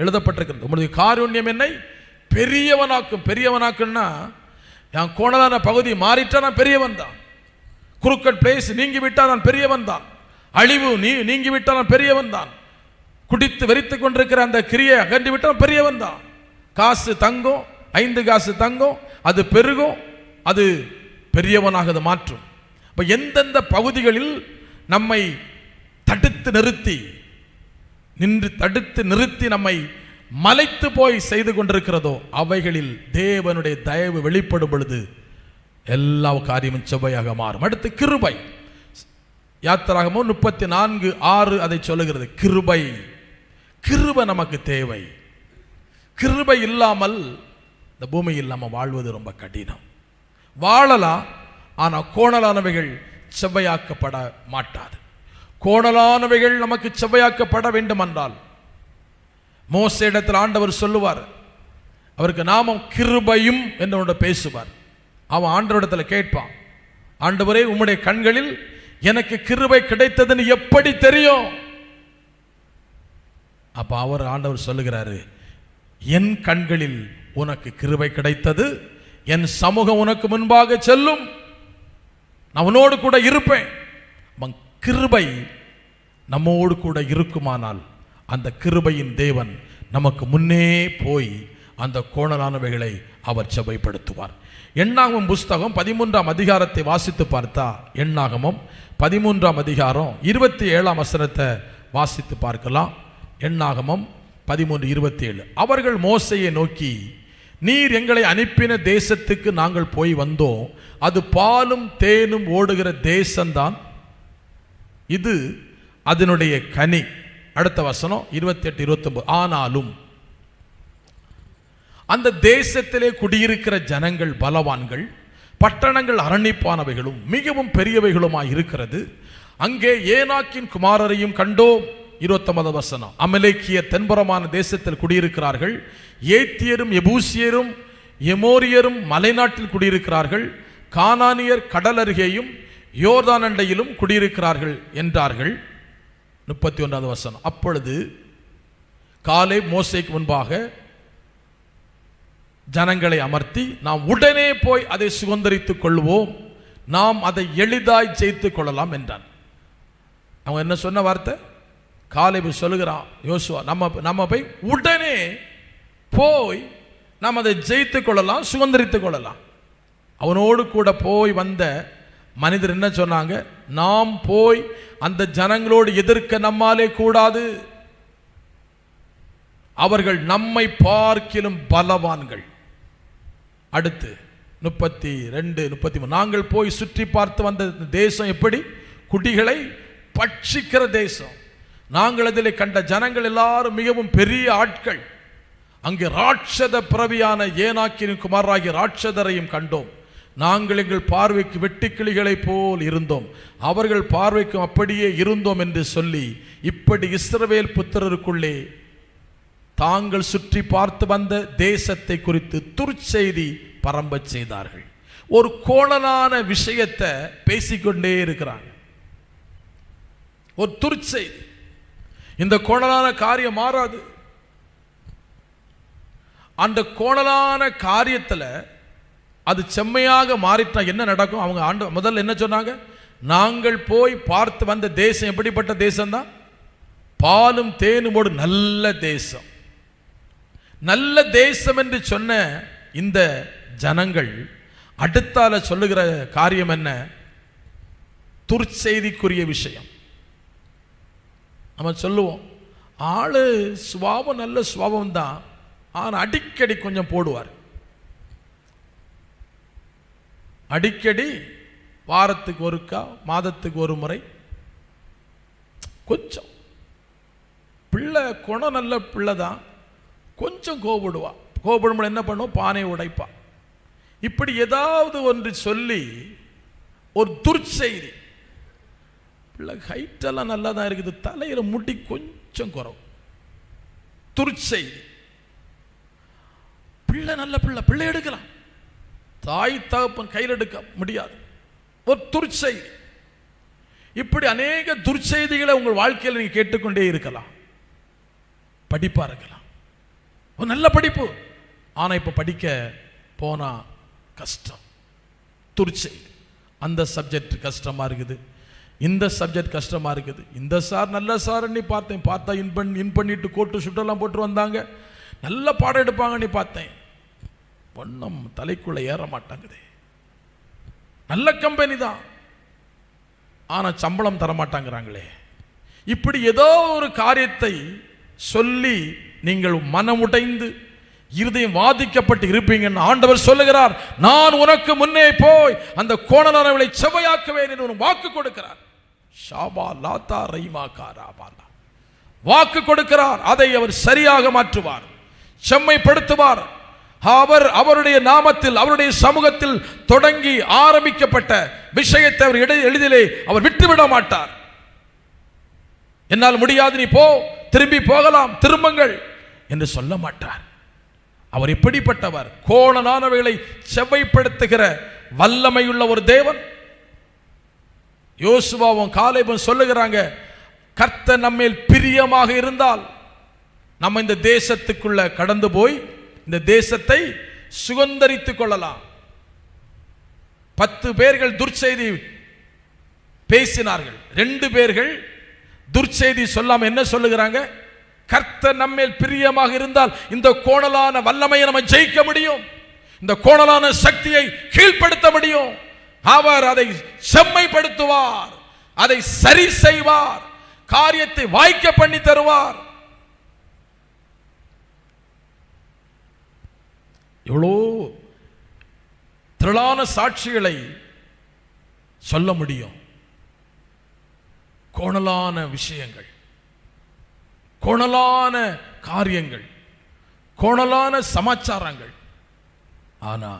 எழுதப்பட்டிருக்கிறது. உங்களுடைய காருண்யம் என்னை பெரியவனாக்கும். பெரியவனாக்குன்னா என் கோணலான பகுதி மாறிட்டா நான் பெரியவன் தான். குறுக்கட் பிளேஸ் நீங்கி விட்டால் நான் பெரியவன் தான். அழிவு நீங்கி விட்டால் நான் பெரியவன் தான். குடித்து வெறித்து கொண்டிருக்கிற அந்த கிரியை அகன்று விட்டால் பெரியவன் தான். காசு தங்கும், 5 காசு தங்கும், அது பெருகும், அது பெரியவனாக அது மாற்றும். இப்போ எந்தெந்த பகுதிகளில் நம்மை தடுத்து நிறுத்தி நம்மை மலைத்து போய் செய்து கொண்டிருக்கிறதோ அவைகளில் தேவனுடைய தயவு வெளிப்படும் பொழுது எல்லா காரியமும் செவ்வையாக மாறும். அடுத்து கிருபை. யாத்திராகமம் 34:6 அதை சொல்லுகிறது. கிருபை. கிருபை நமக்கு தேவை. கிருபை இல்லாமல் இந்த பூமியில் நம்ம வாழ்வது ரொம்ப கடினம். வாழலாம், ஆனால் கோணலானவைகள் செவ்வையாக்கப்பட மாட்டாது. கோணலானவைகள் நமக்கு செவ்வையாக்கப்பட வேண்டும் என்றால் மோசே இடத்தில் ஆண்டவர் சொல்லுவார், அவருக்கு நாமம் கிருபையும் என்று பேசுவார். அவன் ஆண்டவரிடத்தில் கேட்பான், ஆண்டவரே உம்முடைய கண்களில் எனக்கு கிருபை கிடைத்ததுன்னு எப்படி தெரியும்? அப்ப ஆண்டவர் சொல்லுகிறாரு, என் கண்களில் உனக்கு கிருபை கிடைத்தது, என் சமூகம் உனக்கு முன்பாக செல்லும், நான் உன்னோடு கூட இருப்பேன். கிருபை நம்மோடு கூட இருக்குமானால் அந்த கிருபையின் தேவன் நமக்கு முன்னே போய் அந்த கோணலானவைகளை அவர் செவ்வைப்படுத்துவார். எண்ணாகமம் புஸ்தகம் 13ஆம் அதிகாரத்தை வாசித்து பார்த்தா, எண்ணாகமம் 13ஆம் அதிகாரம் 27ஆம் வசனத்தை வாசித்து பார்க்கலாம். எண்ணாகமம் 13:27. அவர்கள் மோசேயை நோக்கி, நீர் எங்களை அனுப்பின தேசத்துக்கு நாங்கள் போய் வந்தோம், அது பாலும் தேனும் ஓடுகிற தேசம்தான், இது அதனுடைய கனி. அடுத்த வசனம் 28-29. ஆனாலும் அந்த தேசத்திலே குடியிருக்கிற ஜனங்கள் பலவான்கள், பட்டணங்கள் அரணிப்பானவைகளும் மிகவும் பெரியவைகளுமாய் இருக்கிறது. அங்கே ஏனாக்கின் குமாரரையும் கண்டோம். 29 வசனம். அமலேக்கிய தென்புறமான தேசத்தில் குடியிருக்கிறார்கள். ஏத்தியரும் எபூசியரும் எமோரியரும் மலைநாட்டில் குடியிருக்கிறார்கள். கானானியர் கடல் அருகேயும் யோர்தான் அண்டையிலும் குடியிருக்கிறார்கள் என்றார்கள். 31 வசனம். அப்பொழுது காலேப் மோசேக்கு முன்பாக ஜனங்களை அமர்த்தி, நாம் உடனே போய் அதை சுதந்தரித்துக் கொள்வோம், நாம் அதை எளிதாய் ஜெயித்துக் கொள்ளலாம் என்றான். அவங்க என்ன சொன்ன வார்த்தை? காலேப் சொல்லுகிறான், யோசுவா நம்ம போய் உடனே போய் நாம் அதை ஜெயித்துக் கொள்ளலாம், சுதந்தரித்துக் கொள்ளலாம். அவனோடு கூட போய் வந்த மனிதர் என்ன சொன்னாங்க? நாம் போய் அந்த ஜனங்களோடு எதிர்க்க நம்மாலே கூடாது, அவர்கள் நம்மை பார்க்கிலும் பலவான்கள். அடுத்து 32-33. நாங்கள் போய் சுற்றி பார்த்து வந்த தேசம் எப்படி? குடிகளை பட்சிக்கிற தேசம். நாங்கள் அதில் கண்ட ஜனங்கள் எல்லாரும் மிகவும் பெரிய ஆட்கள். அங்கே ராட்சத பிறவியான ஏனாக்கின் குமாராகிய ராட்சதரையும் கண்டோம். நாங்கள் எங்கள் பார்வைக்கு வெட்டுக்கிளிகளை போல் இருந்தோம், அவர்கள் பார்வைக்கும் அப்படியே இருந்தோம் என்று சொல்லி, இப்படி இஸ்ரவேல் புத்திரருக்குள்ளே தாங்கள் சுற்றி பார்த்து வந்த தேசத்தை குறித்து துர்ச்செய்தி பரம்ப செய்தார்கள். ஒரு கோணலான விஷயத்தை பேசிக்கொண்டே இருக்கிறாங்க, ஒரு துர்ச்செய்தி. இந்த கோணலான காரியம் மாறாது. அந்த கோணலான காரியத்தில் அது செம்மையாக மாறிட்டா என்ன நடக்கும்? அவங்க முதல்ல என்ன சொன்னாங்க? நாங்கள் போய் பார்த்து வந்த தேசம் எப்படிப்பட்ட தேசம்தான்? பாலும் தேனுமோடு நல்ல தேசம். நல்ல தேசம் என்று சொன்ன இந்த ஜனங்கள் அடுத்தால சொல்லுகிற காரியம் என்ன? துர்ச்செய்திக்குரிய விஷயம். நம்ம சொல்லுவோம், ஆளு சுபாவம் நல்ல சுபாவம் தான், ஆனால் அடிக்கடி கொஞ்சம் போடுவார். அடிக்கடி வாரத்துக்கு ஒருக்கா, மாதத்துக்கு ஒரு முறை கொஞ்சம். பிள்ளை குணம் நல்ல பிள்ளை தான், கொஞ்சம் கோபப்படுவா. கோபப்படும் என்ன பண்ணுவோம், பானையை உடைப்பா. இப்படி ஏதாவது ஒன்று சொல்லி ஒரு துர்ச்செய்தி. பிள்ளை ஹைட்டெல்லாம் நல்லா தான் இருக்குது, தலையில் முடி கொஞ்சம் குறவு. துர்ச்செய்தி. பிள்ளை நல்ல பிள்ளை, பிள்ளை எடுக்கலாம், தாய் தகப்பன் கையில் எடுக்க முடியாது. ஒரு துர்ச்செய்தி. இப்படி அநேக துர்ச்செய்திகளை உங்கள் வாழ்க்கையில் நீங்கள் கேட்டுக்கொண்டே இருக்கலாம். படிப்பா இருக்கலாம், ஒரு நல்ல படிப்பு, ஆனால் இப்போ படிக்க போனா கஷ்டம். துர்ச்செய்தி. அந்த சப்ஜெக்ட் கஷ்டமா இருக்குது, இந்த சப்ஜெக்ட் கஷ்டமா இருக்குது. இந்த சார் நல்ல சார் நீ பார்த்தேன், பார்த்தா இன் பண்ணிட்டு கோட்டு சுட்டெல்லாம் போட்டு வந்தாங்க, நல்ல பாடம் எடுப்பாங்க நீ பார்த்தேன், ஒன்றும் தலைக்குள்ள ஏற மாட்டாங்குது. நல்ல கம்பெனி தான், ஆனால் சம்பளம் தரமாட்டாங்கிறாங்களே. இப்படி ஏதோ ஒரு காரியத்தை சொல்லி நீங்கள் மனமுடைந்து இருதயம் வாதிக்கப்பட்டு இருப்பீங்கன்னு ஆண்டவர் சொல்லுகிறார். நான் உனக்கு முன்னே போய் அந்த கோணலானவளை செவ்வையாக்குவேன் என்று ஒரு வாக்கு கொடுக்கிறார். ஷாபா லாத்தா ரைமா காராபாலா. வாக்கு கொடுக்கிறார், அதை அவர் சரியாக மாற்றுவார், செம்மைப்படுத்துவார். அவருடைய நாமத்தில், அவருடைய சமூகத்தில் தொடங்கி ஆரம்பிக்கப்பட்ட விஷயத்தை அவர் எளிதிலே அவர் விட்டுவிட மாட்டார். என்னால் முடியாது, நீ போ, திரும்பி போகலாம், திரும்புங்கள் என்று சொல்ல மாட்டார். அவர் எப்படிப்பட்டவர்? கோணலானவைகளை செவ்வைப்படுத்துகிற வல்லமையுள்ள ஒரு தேவன். யோசுவாவும் காலேபும் சொல்லுகிறாங்க, கர்த்தர் நம்மேல் பிரியமாக இருந்தால் நம்ம இந்த தேசத்துக்குள்ள கடந்து போய் இந்த தேசத்தை சுதந்தரித்துக் கொள்ளலாம். 10 பேர்கள் துர்ச்செய்தி பேசினார்கள், 2 பேர்கள் துர்ச்செய்தி சொல்லாம என்ன சொல்லுகிறாங்க? கர்த்தர் நம்மேல் பிரியமாக இருந்தால் இந்த கோணலான வல்லமையை நம்ம ஜெயிக்க முடியும், இந்த கோணலான சக்தியை கீழ்ப்படுத்த முடியும். அவர் அதை செம்மைப்படுத்துவார், அதை சரி செய்வார், காரியத்தை வாய்க்க பண்ணி தருவார். எவ்வளோ திரளான சாட்சிகளை சொல்ல முடியும். கோணலான விஷயங்கள், கோணலான காரியங்கள், கோணலான சமாச்சாரங்கள். ஆனா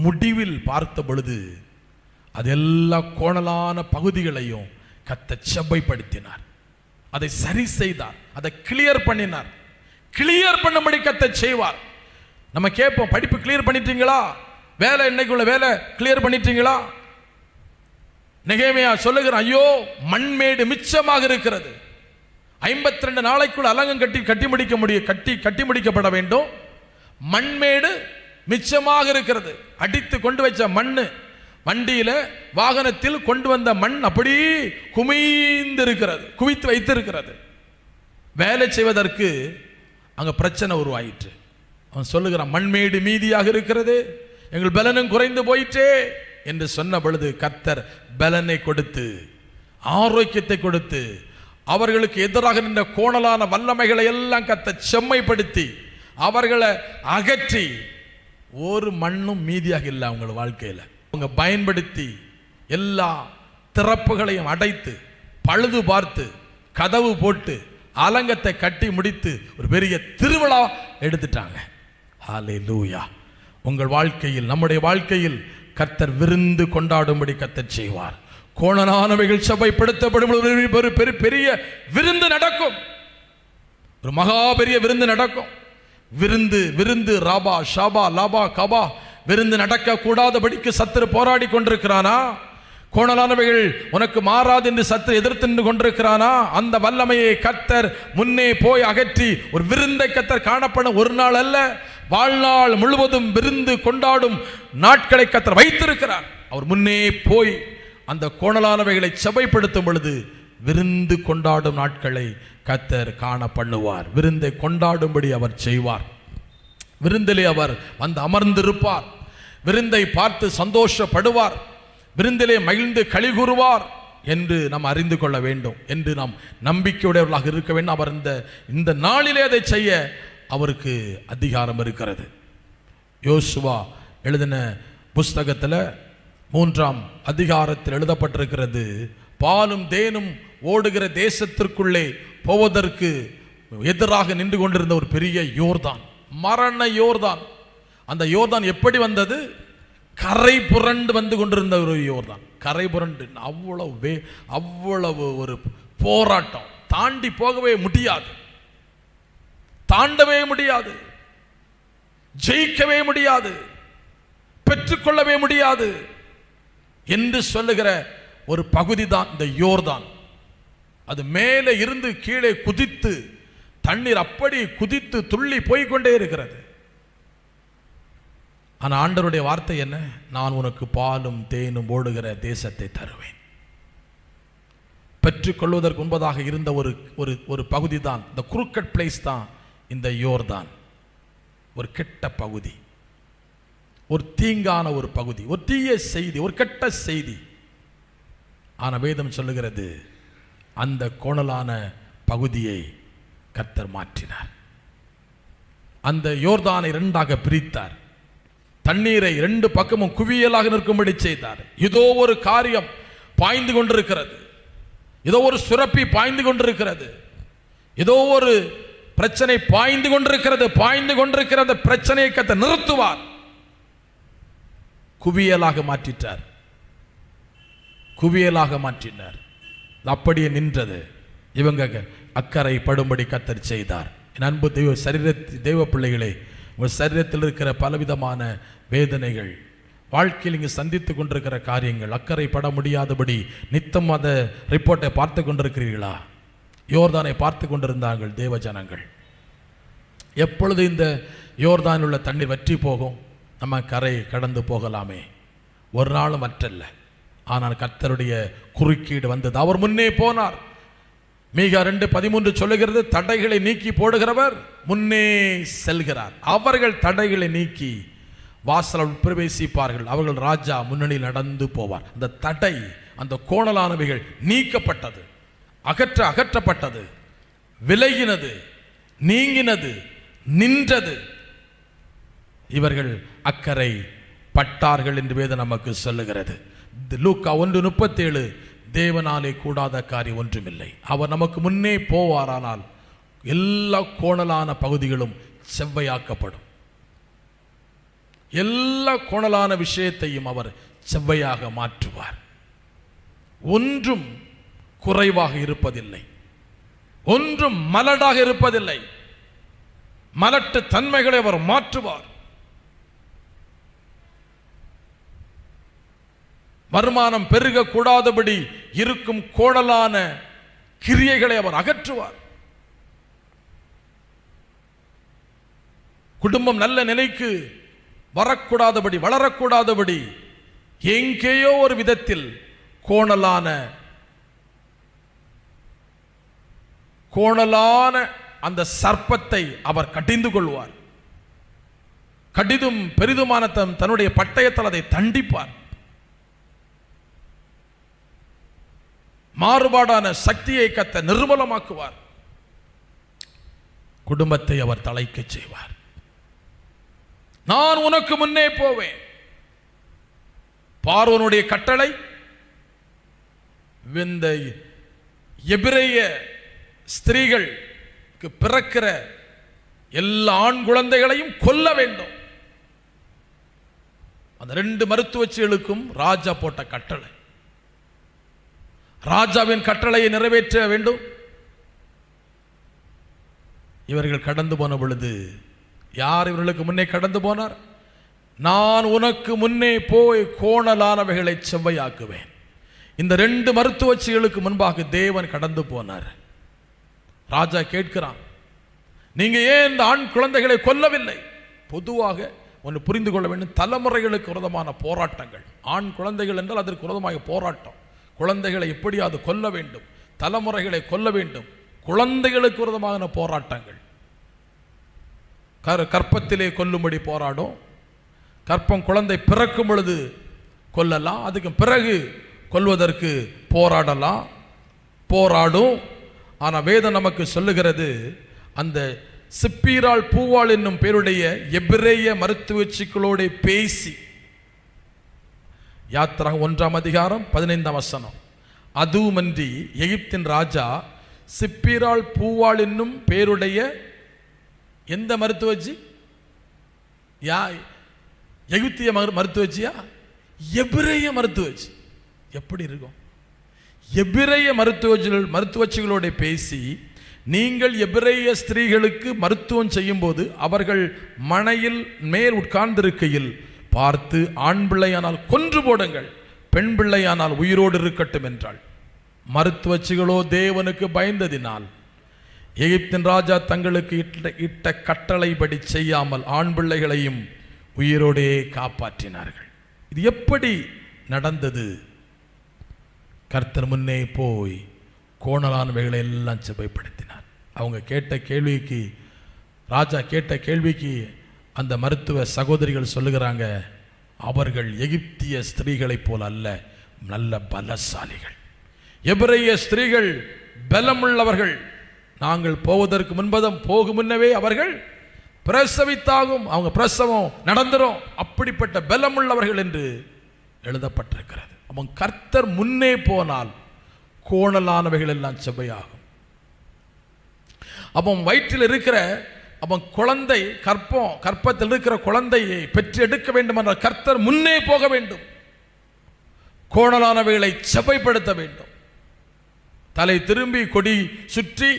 முடிவில் பார்த்த பொழுது அதெல்லா கோணலான பகுதிகளையும் கர்த்தர் செவ்வைப்படுத்தினார், அதை சரி செய்தார், அதை கிளியர் பண்ணினார். கிளியர் பண்ணும்படி கர்த்தர் செய்வார். நம்ம கேட்போம், படிப்பு கிளியர் பண்ணிட்டீங்களா? வேலை, இன்னைக்குள்ள வேலை கிளியர் பண்ணிட்டீங்களா? நெகேமியா சொல்லுகிறான், ஐயோ மண்மேடு மிச்சமாக இருக்கிறது. 52 நாளைக்குள் அலங்கம் கட்டி முடிக்கப்பட வேண்டும். மண்மேடு மிச்சமாக இருக்கிறது. அடித்து கொண்டு வச்ச மண்ணு, வண்டியில வாகனத்தில் கொண்டு வந்த மண் அப்படி குமிந்து இருக்கிறது, குவித்து வைத்திருக்கிறது. வேலை செய்வதற்கு அங்க பிரச்சனை உருவாயிற்று. அவன் சொல்லுகிறான், மண்மேடு மீதியாக இருக்கிறது, எங்கள் பலனும் குறைந்து போயிற்றே என்று சொன்ன பொழுது கர்த்தர் பலனை கொடுத்து, ஆரோக்கியத்தை கொடுத்து, அவர்களுக்கு எதிராக நின்ற கோணலான வல்லமைகளை எல்லாம் கர்த்தர் செம்மைப்படுத்தி அவர்களை அகற்றி ஒரு மண்ணும் மீதியாக இல்லை அவங்க வாழ்க்கையில். அவங்க பயன்படுத்தி எல்லா திறப்புகளையும் அடைத்து, பழுது பார்த்து, கதவு போட்டு, அலங்கத்தை கட்டி முடித்து ஒரு பெரிய திருவிழா எடுத்துட்டாங்க. ஹல்லேலூயா. உங்கள் வாழ்க்கையில், நம்முடைய வாழ்க்கையில் கர்த்தர் விருந்து கொண்டாடும்படி கர்த்தர் செய்வார். கோணலானவைகள் சபைப்படுத்தப்படும் ஒரு பெரிய விருந்து நடக்கும், ஒரு மகா பெரிய விருந்து நடக்கும். விருந்து ராபா ஷாபா லாபா கபா. விருந்து நடக்க கூடாதபடிக்கு சத்துரு போராடி கொண்டிருக்கிறானா? கோணலானவைகள் உனக்கு மாறாது என்று சத்துரு எதிர்த்து கொண்டிருக்கிறானா? அந்த வல்லமையை கர்த்தர் முன்னே போய் அகற்றி ஒரு விருந்தை கர்த்தர் காணப்படும். ஒரு நாள் அல்ல, வாழ்நாள் முழுவதும் விருந்து கொண்டாடும் நாட்களை கர்த்தர் வைத்திருக்கிறார். அவர் முன்னே போய் அந்த கோணலானவைகளை சபைப்படுத்தும் பொழுது விருந்து கொண்டாடும் நாட்களை கர்த்தர் காண பண்ணுவார். விருந்தை கொண்டாடும்படி அவர் செய்வார். விருந்திலே அவர் வந்து அமர்ந்திருப்பார். விருந்தை பார்த்து சந்தோஷப்படுவார். விருந்திலே மகிழ்ந்து களி கூறுவார் என்று நாம் அறிந்து கொள்ள வேண்டும், என்று நாம் நம்பிக்கையுடையவர்களாக இருக்க வேண்டும். அவர் இந்த நாளிலே அதை செய்ய அவருக்கு அதிகாரம் இருக்கிறது. யோசுவா எழுதின புஸ்தகத்தில் 3ஆம் அதிகாரத்தில் எழுதப்பட்டிருக்கிறது, பாலும் தேனும் ஓடுகிற தேசத்திற்குள்ளே போவதற்கு எதிராக நின்று கொண்டிருந்த ஒரு பெரிய யோர்தான், மரண யோர்தான். அந்த யோர்தான் எப்படி வந்தது? கரை புரண்டு வந்து கொண்டிருந்த ஒரு யோர்தான். கரை புரண்டு அவ்வளவு ஒரு போராட்டம். தாண்டி போகவே முடியாது, தாண்டவே முடியாது, ஜெயிக்கவே முடியாது, பெற்றுக்கொள்ளவே முடியாது என்று சொல்லுகிற ஒரு பகுதி தான் இந்த யோர்தான். அது மேலே இருந்து கீழே குதித்து, தண்ணீர் அப்படி குதித்து துள்ளி போய்கொண்டே இருக்கிறது. ஆனால் ஆண்டவருடைய வார்த்தை என்ன? நான் உனக்கு பாலும் தேனும் ஓடுகிற தேசத்தை தருவேன். பெற்றுக்கொள்வதற்கு முன்பதாக இருந்த ஒரு பகுதி தான், இந்த குறுக்கட் பிளேஸ் தான் இந்த யோர்தான். ஒரு கெட்ட பகுதி, ஒரு தீங்கான ஒரு பகுதி, ஒரு தீய செய்தி, ஒரு கெட்ட செய்தி. ஆனால் வேதம் சொல்லுகிறது, அந்த கோணலான பகுதியை கர்த்தர் மாற்றினார். அந்த யோர்தானை 2ஆக பிரித்தார். தண்ணீரை 2 பக்கமும் குவியலாக நிற்கும்படி செய்தார். ஏதோ ஒரு காரியம் பாய்ந்து கொண்டிருக்கிறது, ஏதோ ஒரு சுரப்பி பாய்ந்து கொண்டிருக்கிறது, ஏதோ ஒரு பிரச்சனை பாய்ந்து கொண்டிருக்கிறது. பாய்ந்து கொண்டிருக்கிற பிரச்சனையை கர்த்தர் நிறுத்துவார். குவியலாக மாற்றிட்டார், குவியலாக மாற்றினார். அப்படியே நின்றது. இவங்க அக்கறை படும்படி கர்த்தர் செய்தார். என் அன்பு தெய்வ பிள்ளைகளே, உங்கள் சரீரத்தில் இருக்கிற பலவிதமான வேதனைகள், வாழ்க்கையில் இங்கு சந்தித்து கொண்டிருக்கிற காரியங்கள், அக்கறை பட முடியாதபடி நித்தம் அந்த ரிப்போர்ட்டை பார்த்து கொண்டிருக்கிறீர்களா? யோர்தானை பார்த்து கொண்டிருந்தார்கள் தேவ ஜனங்கள். எப்பொழுது இந்த யோர்தான் உள்ள தண்ணீர் வற்றி போகும், நம்ம கரை கடந்து போகலாமே. ஒரு நாளும் வற்றல்ல. ஆனால் கர்த்தருடைய குறுக்கீடு வந்தது. அவர் முன்னே போனார். மீகா 2:13 சொல்லுகிறது, தடைகளை நீக்கி போடுகிறவர் முன்னே செல்கிறார். அவர்கள் தடைகளை நீக்கி வாசல் பிரவேசிப்பார்கள். அவர்கள் ராஜா முன்னணியில் நடந்து போவார். அந்த தடை, அந்த கோணலானவைகள் நீக்கப்பட்டது, அகற்றப்பட்டது, விலகினது, நீங்கினது, நின்றது. இவர்கள் அக்கறை பட்டார்கள் என்று வேதம் நமக்கு சொல்லுகிறது. லூக்கா 1:37, தேவனாலே கூடாத காரியம் ஒன்றுமில்லை. அவர் நமக்கு முன்னே போவாரானால் எல்லா கோணலான பகுதிகளும் செவ்வையாக்கப்படும். எல்லா கோணலான விஷயத்தையும் அவர் செவ்வையாக மாற்றுவார். ஒன்றும் குறைவாக இருப்பதில்லை, ஒன்றும் மலடாக இருப்பதில்லை. மலட்டு தன்மைகளை அவர் மாற்றுவார். வருமானம் பெருகக்கூடாதபடி இருக்கும் கோணலான கிரியைகளை அவர் அகற்றுவார். குடும்பம் நல்ல நிலைக்கு வரக்கூடாதபடி, வளரக்கூடாதபடி எங்கேயோ ஒரு விதத்தில் கோணலான அந்த சர்ப்பத்தை அவர் கடிந்து கொள்வார். கடிதும் பெரிதுமான தன்னுடைய பட்டயத்தால் அதை தண்டிப்பார். மாறுபாடான சக்தியை கர்த்தர் நிர்மூலமாக்குவார். குடும்பத்தை அவர் தலைக்க செய்வார். நான் உனக்கு முன்னே போவேன். பார்வோனுடைய கட்டளை, இந்த எபிரேய ஸ்திரீகளுக்கு பிறக்கிற எல்லா ஆண் குழந்தைகளையும் கொல்ல வேண்டும். அந்த 2 மருத்துவச்சிகளுக்கும் ராஜா போட்ட கட்டளை. ராஜாவின் கட்டளையை நிறைவேற்ற வேண்டும். இவர்கள் கடந்து போன பொழுது யார் இவர்களுக்கு முன்னே கடந்து போனார்? நான் உனக்கு முன்னே போய் கோணலானவைகளை செவ்வையாக்குவேன். இந்த 2 மருத்துவச்சிகளுக்கு முன்பாக தேவன் கடந்து போனார். ராஜா கேட்கிறான், நீங்க ஏன் இந்த ஆண் குழந்தைகளை கொல்லவில்லை? பொதுவாக ஒன்று புரிந்து கொள்ள வேண்டும், தலைமுறைகளுக்கு விரோதமான போராட்டங்கள். ஆண் குழந்தைகள் என்றால் அதற்கு விரோதமாக போராட்டம். குழந்தைகளை எப்படியாவது கொல்ல வேண்டும், தலைமுறைகளை கொல்ல வேண்டும். குழந்தைகளுக்கு விரோதமான போராட்டங்கள். கற்பத்திலே கொல்லும்படி போராடும். கற்பம் குழந்தை பிறக்கும் பொழுது கொல்லலாம், அதுக்கு பிறகு கொல்வதற்கு போராடும். ஆனால் வேதம் நமக்கு சொல்லுகிறது, அந்த சிப்பீராள் பூவாள் என்னும் பேருடைய எபிரேய மருத்துவச்சிகளோட பேசி, யாத்திராகமம் 1ஆம் அதிகாரம் 15ஆம் வசனம், அதுவுமன்றி எகிப்தின் ராஜா சிப்பீராள் பூவாள் என்னும் பேருடைய எந்த மருத்துவச்சி? எகிப்திய மருத்துவச்சியா? எபிரேய மருத்துவச்சி. எப்படி இருக்கும்? எபிரேய மருத்துவச்சிகளோட பேசி, நீங்கள் எபிரேய ஸ்திரீகளுக்கு மருத்துவம் செய்யும் போது அவர்கள் மனையில் மேல் உட்கார்ந்திருக்கையில் பார்த்து, ஆண் பிள்ளையானால் கொன்று போடுங்கள், பெண் பிள்ளையானால் உயிரோடு இருக்கட்டும் என்றாள். மருத்துவச்சிகளோ தேவனுக்கு பயந்ததினால் எகிப்தின் ராஜா தங்களுக்கு இட்ட கட்டளைப்படி செய்யாமல் ஆண் பிள்ளைகளையும் உயிரோடே காப்பாற்றினார்கள். இது எப்படி நடந்தது? கர்த்தர் முன்னே போய் கோணலானவைகளை எல்லாம் செபைப்படுத்தினார். அவங்க கேட்ட கேள்விக்கு, ராஜா கேட்ட கேள்விக்கு அந்த மருத்துவ சகோதரிகள் சொல்லுகிறாங்க, அவர்கள் எகிப்திய ஸ்திரீகளைப் போல அல்ல, நல்ல பலசாலிகள். எபிரேய ஸ்திரீகள் பலமுள்ளவர்கள். நாங்கள் போவதற்கு போகும் முன்னவே அவர்கள் பிரசவித்தாகும், அவங்க பிரசவம் நடந்துரும், அப்படிப்பட்ட பலமுள்ளவர்கள் என்று எழுதப்பட்டிருக்கிறது. அவன் கர்த்தர் முன்னே போனால் கோணலானவைகள் எல்லாம் செவ்வையாகும். அவன் வயிற்றில் இருக்கிற அவன் குழந்தை, கற்பத்தில் இருக்கிற குழந்தையை பெற்று எடுக்க வேண்டும் என்றால் கர்த்தர் முன்னே போக வேண்டும், கோணலானவைகளை செவ்வைப்படுத்த வேண்டும். தலை திரும்பி கொடி சுற்றி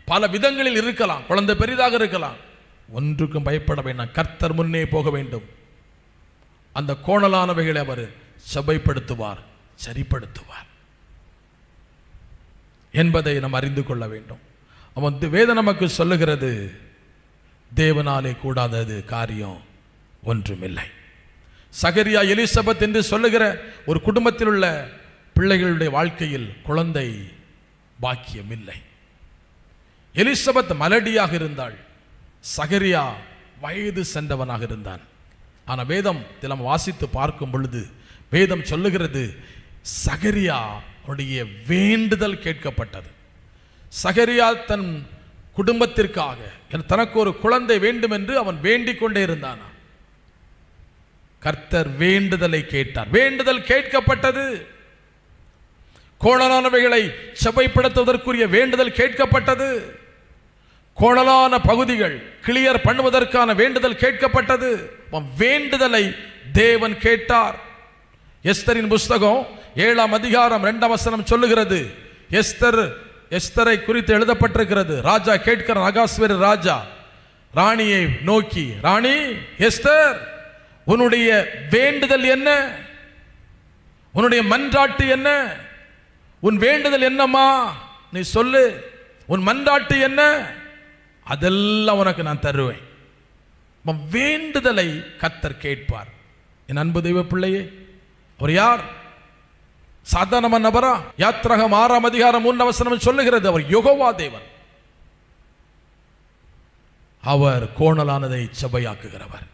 பல விதங்களில் இருக்கலாம், குழந்தை பெரிதாக இருக்கலாம், ஒன்றுக்கும் பயப்பட வேண்டாம், கர்த்தர் முன்னே போக வேண்டும். அந்த கோணலானவைகளை அவர் செவ்வைப்படுத்துவார், சரிப்படுத்துவார் என்பதை நாம் அறிந்து கொள்ள வேண்டும். அவன் வேதம் நமக்கு சொல்லுகிறது, தேவனாலே கூடாதது காரியம் ஒன்றுமில்லை. சகரியா எலிசபெத் என்று சொல்லுகிற ஒரு குடும்பத்தில் உள்ள பிள்ளைகளுடைய வாழ்க்கையில் குழந்தை பாக்கியம் இல்லை. எலிசபெத் மலடியாக இருந்தாள், சகரியா வயது சென்றவனாக இருந்தான். ஆனால் வேதத்தில் நாம் வாசித்து பார்க்கும் பொழுது வேதம் சொல்லுகிறது, சகரியா உடைய வேண்டுதல் கேட்கப்பட்டது. சகரியா தன் குடும்பத்திற்காக தனக்கு ஒரு குழந்தை வேண்டும் என்று அவன் வேண்டிக் கொண்டே இருந்தான். கர்த்தர் வேண்டுதலை கேட்டார், வேண்டுதல் கேட்கப்பட்டது. கோணலானவைகளை செவ்வைப்படுத்துவதற்குரிய வேண்டுதல் கேட்கப்பட்டது. கோணலான பகுதிகள் கிளியர் பண்ணுவதற்கான வேண்டுதல் கேட்கப்பட்டது. வேண்டுதலை தேவன் கேட்டார். எஸ்தரின் புஸ்தகம் 7ஆம் அதிகாரம் 2ஆம் வசனம் சொல்லுகிறது, எஸ்தரை குறித்து எழுதப்பட்டிருக்கிறது. ராஜா கேட்கிறார், அகாஸ்வேரு ராஜா ராணியை நோக்கி, ராணி எஸ்தர், உன்னுடைய வேண்டுதல் என்ன? உன்னுடைய மன்றாட்டு என்ன? உன் வேண்டுதல் என்னம்மா? நீ சொல்லு, உன் மன்றாட்டு என்ன? அதெல்லாம் உனக்கு நான் தருவேன். வேண்டுதலை கர்த்தர் கேட்பார். என் அன்பு தெய்வ பிள்ளையே, அவர் யார்? சாதாரண நபரா? யாத்திராகமம் 6ஆம் அதிகாரம் 3ஆம் வசனம் சொல்லுகிறது, அவர் யெகோவா தேவன். அவர் கோணலானதை செவ்வையாக்குகிறவர்.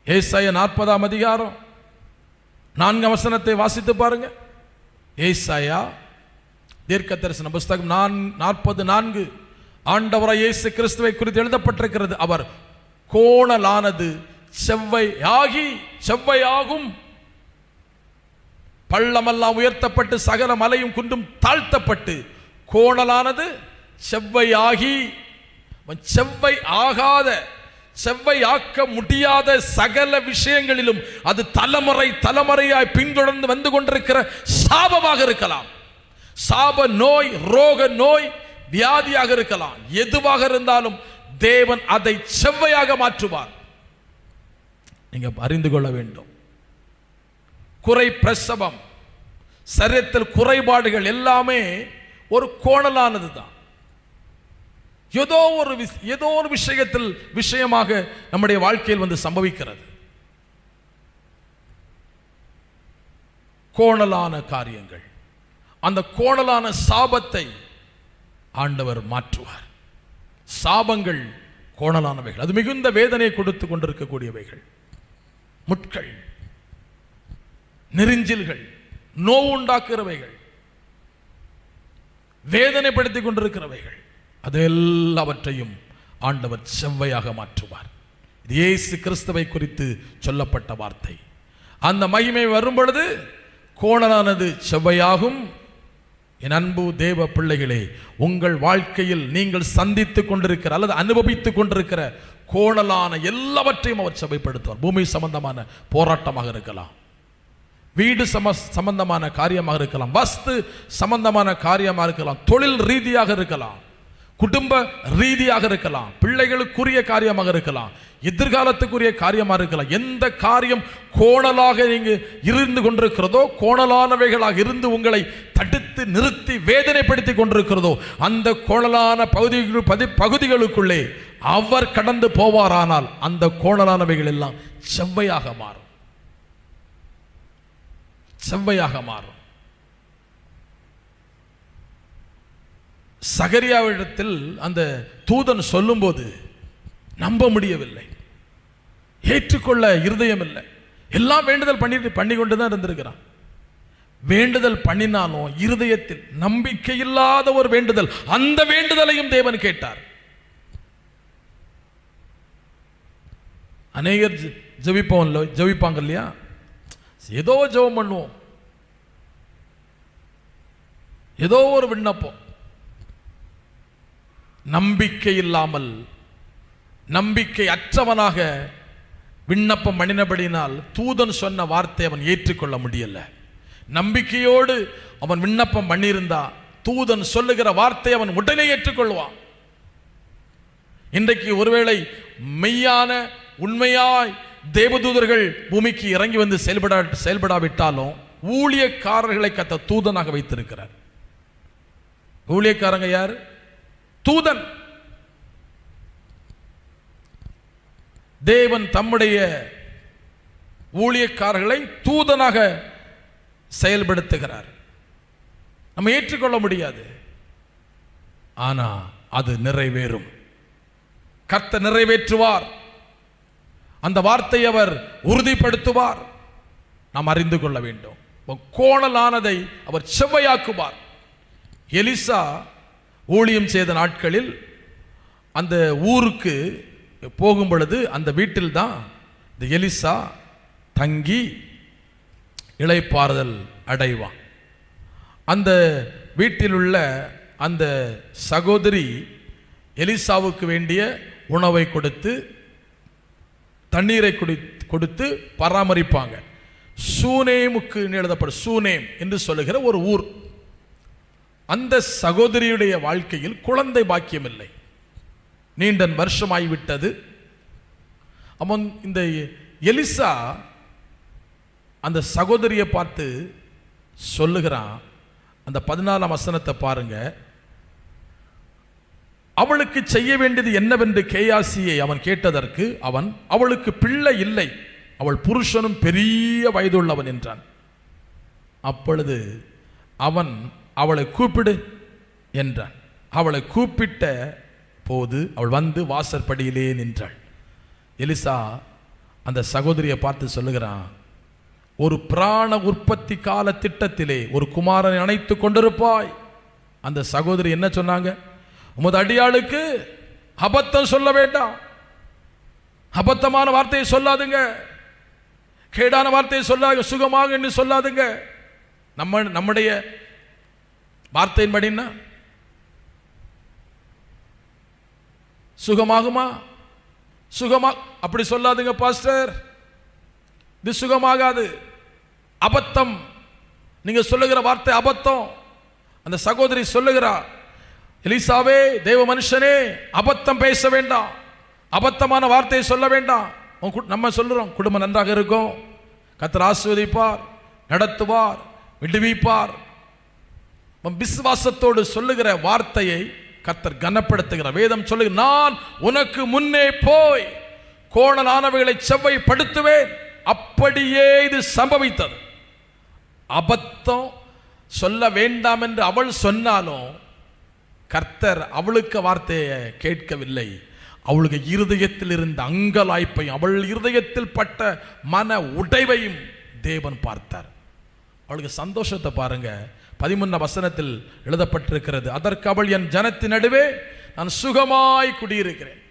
ஏசாயா 40ஆம் அதிகாரம் 4ஆம் வசனத்தை வாசித்து பாருங்க. ஏசாயா தீர்க்க தரிசன புஸ்தகம் 40:4 ஆண்டவராய் இயேசு கிறிஸ்துவை குறித்து எழுதப்பட்டிருக்கிறது, அவர் கோணலானது செவ்வையாகும். பள்ளமெல்லாம் உயர்த்தப்பட்டு சகல மலையும் குன்றும் தாழ்த்தப்பட்டு கோணலானது செவ்வையாகி, செவ்வை ஆகாத, செவ்வையாக்க முடியாத சகல விஷயங்களிலும் அது தலைமுறையாய் பின்தொடர்ந்து வந்து கொண்டிருக்கிற சாபமாக இருக்கலாம், சாப நோய், ரோக நோய், வியாதியாக இருக்கலாம், எதுவாக இருந்தாலும் தேவன் அதை செவ்வையாக மாற்றுவார். நீங்க அறிந்து கொள்ள வேண்டும். குறை பிரசவம், சரீரத்தில் குறைபாடுகள் எல்லாமே ஒரு கோணலானது தான். ஏதோ ஒரு விஷயமாக நம்முடைய வாழ்க்கையில் வந்து சம்பவிக்கிறது. கோணலான காரியங்கள், அந்த கோணலான சாபத்தை ஆண்டவர் மாற்றுவார். சாபங்கள் கோணலானவைகள், அது மிகுந்த வேதனை கொடுத்து கொண்டிருக்கக்கூடியவைகள். முட்கள், நெரிஞ்சில்கள், நோவு உண்டாக்குறவைகள், வேதனைப்படுத்திக் கொண்டிருக்கிறவைகள், அது எல்லாவற்றையும் ஆண்டவர் செவ்வையாக மாற்றுவார். இது இயேசு கிறிஸ்துவை குறித்து சொல்லப்பட்ட வார்த்தை. அந்த மகிமை வரும் பொழுது கோணலானது செவ்வையாகும். என் அன்பு தேவ பிள்ளைகளே, உங்கள் வாழ்க்கையில் நீங்கள் சந்தித்துக் கொண்டிருக்கிற அல்லது அனுபவித்துக் கொண்டிருக்கிற கோணலான எல்லாவற்றையும் அவர் செவ்வைப்படுத்துவார். பூமி சம்பந்தமான போராட்டமாக இருக்கலாம், வீடு சம்பந்தமான காரியமாக இருக்கலாம், வஸ்து சம்பந்தமான காரியமாக இருக்கலாம், தொழில் ரீதியாக இருக்கலாம், குடும்ப ரீதியாக இருக்கலாம், பிள்ளைகளுக்குரிய காரியமாக இருக்கலாம், எதிர்காலத்துக்குரிய காரியமாக இருக்கலாம். எந்த காரியம் கோணலாக நீங்க இருந்து கொண்டிருக்கிறதோ, கோணலானவைகளாக இருந்து உங்களை தடுத்து நிறுத்தி வேதனைப்படுத்தி கொண்டிருக்கிறதோ, அந்த கோணலான பகுதிகளுக்குள்ளே அவர் கடந்து போவாரானால் அந்த கோணலானவைகள் எல்லாம் செவ்வையாக மாறும், செவ்வையாக மாறும். சகரியாவிடத்தில் அந்த தூதன் சொல்லும்போது நம்ப முடியவில்லை, ஏற்றுக்கொள்ள இருதயம் இல்லை. எல்லாம் வேண்டுதல் பண்ணி கொண்டு தான் இருந்திருக்கிறான். வேண்டுதல் பண்ணினாலும் இருதயத்தில் நம்பிக்கை இல்லாத ஒரு வேண்டுதல், அந்த வேண்டுதலையும் தேவன் கேட்டார். அநேகர் ஜெபிப்பாங்க இல்லையா, ஏதோ ஜெபம் பண்ணுவோம், ஏதோ ஒரு விண்ணப்பம், நம்பிக்கை இல்லாமல் நம்பிக்கை அற்றவனாக விண்ணப்பம் பண்ணினபடினால் தூதன் சொன்ன வார்த்தை அவன் ஏற்றுக்கொள்ள முடியல. நம்பிக்கையோடு அவன் விண்ணப்பம் பண்ணியிருந்தா தூதன் சொல்லுகிற வார்த்தை அவன் உடனே ஏற்றுக்கொள்வான். இன்றைக்கு ஒருவேளை மெய்யான உண்மையாய் தேவதூதர்கள் பூமிக்கு இறங்கி வந்து செயல்படாவிட்டாலும் ஊழியக்காரர்களை கத்த தூதனாக வைத்திருக்கிறார். ஊழியக்காரங்க யார்? தூதன். தேவன் தம்முடைய ஊழியக்காரர்களை தூதனாக செயல்படுத்துகிறார். நம்ம ஏற்றுக்கொள்ள முடியாது, ஆனா அது நிறைவேறும். கர்த்தர் நிறைவேற்றுவார், அந்த வார்த்தை அவர் உறுதிப்படுத்துவார். நாம் அறிந்து கொள்ள வேண்டும், கோணலானதை அவர் செவ்வையாக்குவார். எலிசா ஊழியம் செய்த நாட்களில் அந்த ஊருக்கு போகும் பொழுது அந்த வீட்டில் தான் இந்த எலிசா தங்கி இளைப்பாறுதல் அடைவான். அந்த வீட்டில் உள்ள அந்த சகோதரி எலிசாவுக்கு வேண்டிய உணவை கொடுத்து தண்ணீரை கொடுத்து பராமரிப்பாங்க. சூனேமுக்கு எழுதப்படும், சூனேம் என்று சொல்லுகிற ஒரு ஊர். அந்த சகோதரியுடைய வாழ்க்கையில் குழந்தை பாக்கியம் இல்லை, நீண்ட வருஷமாகிவிட்டது. அவன் இந்த எலிசா அந்த சகோதரியை பார்த்து சொல்லுகிறான். அந்த 14ஆம் வசனத்தை பாருங்க. அவளுக்கு செய்ய வேண்டியது என்னவென்று கேயாசியை அவன் கேட்டதற்கு அவன், அவளுக்கு பிள்ளை இல்லை, அவள் புருஷனும் பெரிய வயதுள்ளவன் என்றான். அப்பொழுது அவன், அவளை கூப்பிடு என்றான். அவளை கூப்பிட்ட போது அவள் வந்து வாசற்படியிலே நின்றாள். எலிசா அந்த சகோதரியை பார்த்து சொல்லுகிறான், ஒரு பிராண உற்பத்தி கால திட்டத்திலே ஒரு குமாரனை அணைத்துக் கொண்டிருப்பாய். அந்த சகோதரி என்ன சொன்னாங்க? உமது அடியாளுக்கு அபத்தம் சொல்ல வேண்டாம், அபத்தமான வார்த்தையை சொல்லாதுங்க, கேடான வார்த்தையை சொல்லாது, சுகமாக என்று சொல்லாதுங்க. நம்முடைய வார்த்தையின்படினா சுகமாகுமா? சுகமா அப்படி சொல்லாதுங்க பாஸ்டர், இது சுகமாகாது, அபத்தம், நீங்க சொல்லுகிற வார்த்தை அபத்தம். அந்த சகோதரி சொல்லுகிறா, எலிசாவே, தேவ மனுஷனே, அபத்தம் பேச வேண்டாம், அபத்தமான வார்த்தையை சொல்ல வேண்டாம். நம்ம சொல்லுறோம் குடும்பம் நன்றாக இருக்கும், கர்த்தர் ஆசீர்வதிப்பார், நடத்துவார், விடுவிப்பார். விசுவாசத்தோடு சொல்லுகிற வார்த்தையை கர்த்தர் கனப்படுத்துகிறார். வேதம் சொல்லுங்க, நான் உனக்கு முன்னே போய் கோணலானவைகளை செவ்வைப்படுத்துவேன். அப்படியே இது சம்பவித்தது. அபத்தம் சொல்ல வேண்டாம் என்று அவள் சொன்னாலும் கர்த்தர் அவளுக்கு வார்த்தையை கேட்கவில்லை. அவளுக்கு இருதயத்தில் இருந்த அங்கலாய்ப்பையும் அவள் இருதயத்தில் பட்ட மன உடைவையும் தேவன் பார்த்தார். அவளுக்கு சந்தோஷத்தை பாருங்க. 13 வசனத்தில் எழுதப்பட்டிருக்கிறது, அதற்கு அவள் என் ஜனத்தின் நடுவே நான் சுகமாய் குடியிருக்கிறேன்.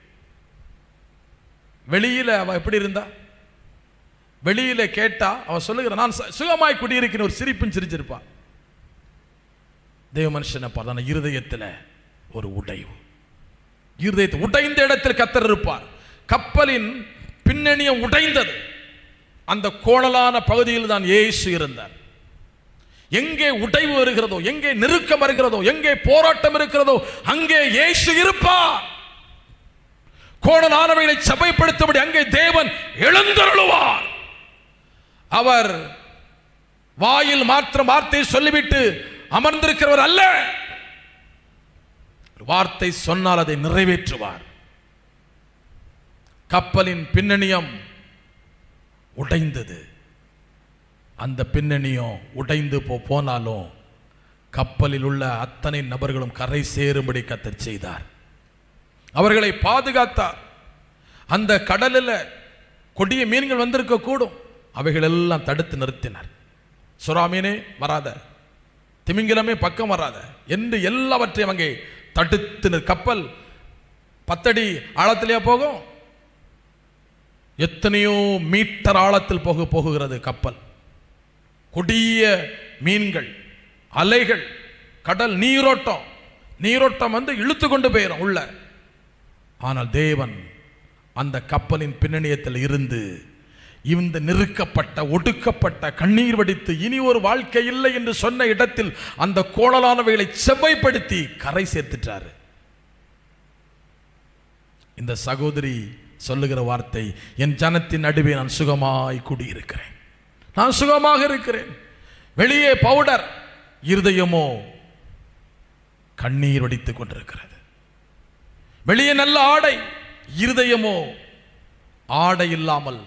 வெளியில அவ எப்படி இருந்தா? வெளியில கேட்டா அவ சொல்லுகிற நான் சுகமாய் குடியிருக்கிறேன், ஒரு சிரிப்பும் சிரிச்சிருப்பா. தேவ மனுஷனை பார்த்தா இருதயத்தில் ஒரு உடைவு, இருதயத்தை உடைந்த இடத்தில் கர்த்தர் இருப்பார். கப்பலின் பின்னணியம் உடைந்தது. அந்த கோணலான பகுதியில் தான் இயேசு இருந்தார். எங்கே உடைவு வருகிறதோ, எங்கே நெருக்கம் வருகிறதோ, எங்கே போராட்டம் இருக்கிறதோ, அங்கே இயேசு இருப்பார். கோணலானவைகளை சபைப்படுத்தபடி அங்கே தேவன் எழுந்தருளுவார். அவர் வாயில் மாத்திரம் வார்த்தை சொல்லிவிட்டு அமர்ந்திருக்கிறவர் அல்ல. வார்த்தை சொன்னால் அதை நிறைவேற்றுவார். கப்பலின் பின்னணியம் உடைந்தது. அந்த பின்னணியம் உடைந்து போனாலும் கப்பலில் உள்ள அத்தனை நபர்களும் கரை சேரும்படி கர்த்தர் செய்தார். அவர்களை பாதுகாத்தார். அந்த கடலில் கொடிய மீன்கள் வந்திருக்க கூடும், அவைகள் எல்லாம் தடுத்து நிறுத்தினார். சுறா மீனே வராத, திமிங்கிலமே பக்கம் வராத என்று எல்லாவற்றையும் அங்கே தடுத்து. கப்பல் 10 அடி ஆழத்திலேயே போகும், எத்தனையோ மீட்டர் ஆழத்தில் போகுகிறது கப்பல். கொடிய மீன்கள், அலைகள், கடல் நீரோட்டம் வந்து இழுத்து கொண்டு போயிடும் உள்ள. ஆனால் தேவன் அந்த கப்பலின் பின்னணியத்தில் இருந்து இந்த நெருக்கப்பட்ட, ஒடுக்கப்பட்ட, கண்ணீர் வடித்து இனி ஒரு வாழ்க்கை இல்லை என்று சொன்ன இடத்தில் அந்த கோணலானவைகளை செவ்வைப்படுத்தி கரை சேர்த்துட்டாரு. இந்த சகோதரி சொல்லுகிற வார்த்தை, என் ஜனத்தின் நடுவே நான் சுகமாய் குடியிருக்கிறேன், நான் சுகமாக இருக்கிறேன். வெளியே பவுடர், இருதயமோ கண்ணீர் வடித்துக் கொண்டிருக்கிறது. வெளியே நல்ல ஆடை, இருதயமோ ஆடை இல்லாமல்,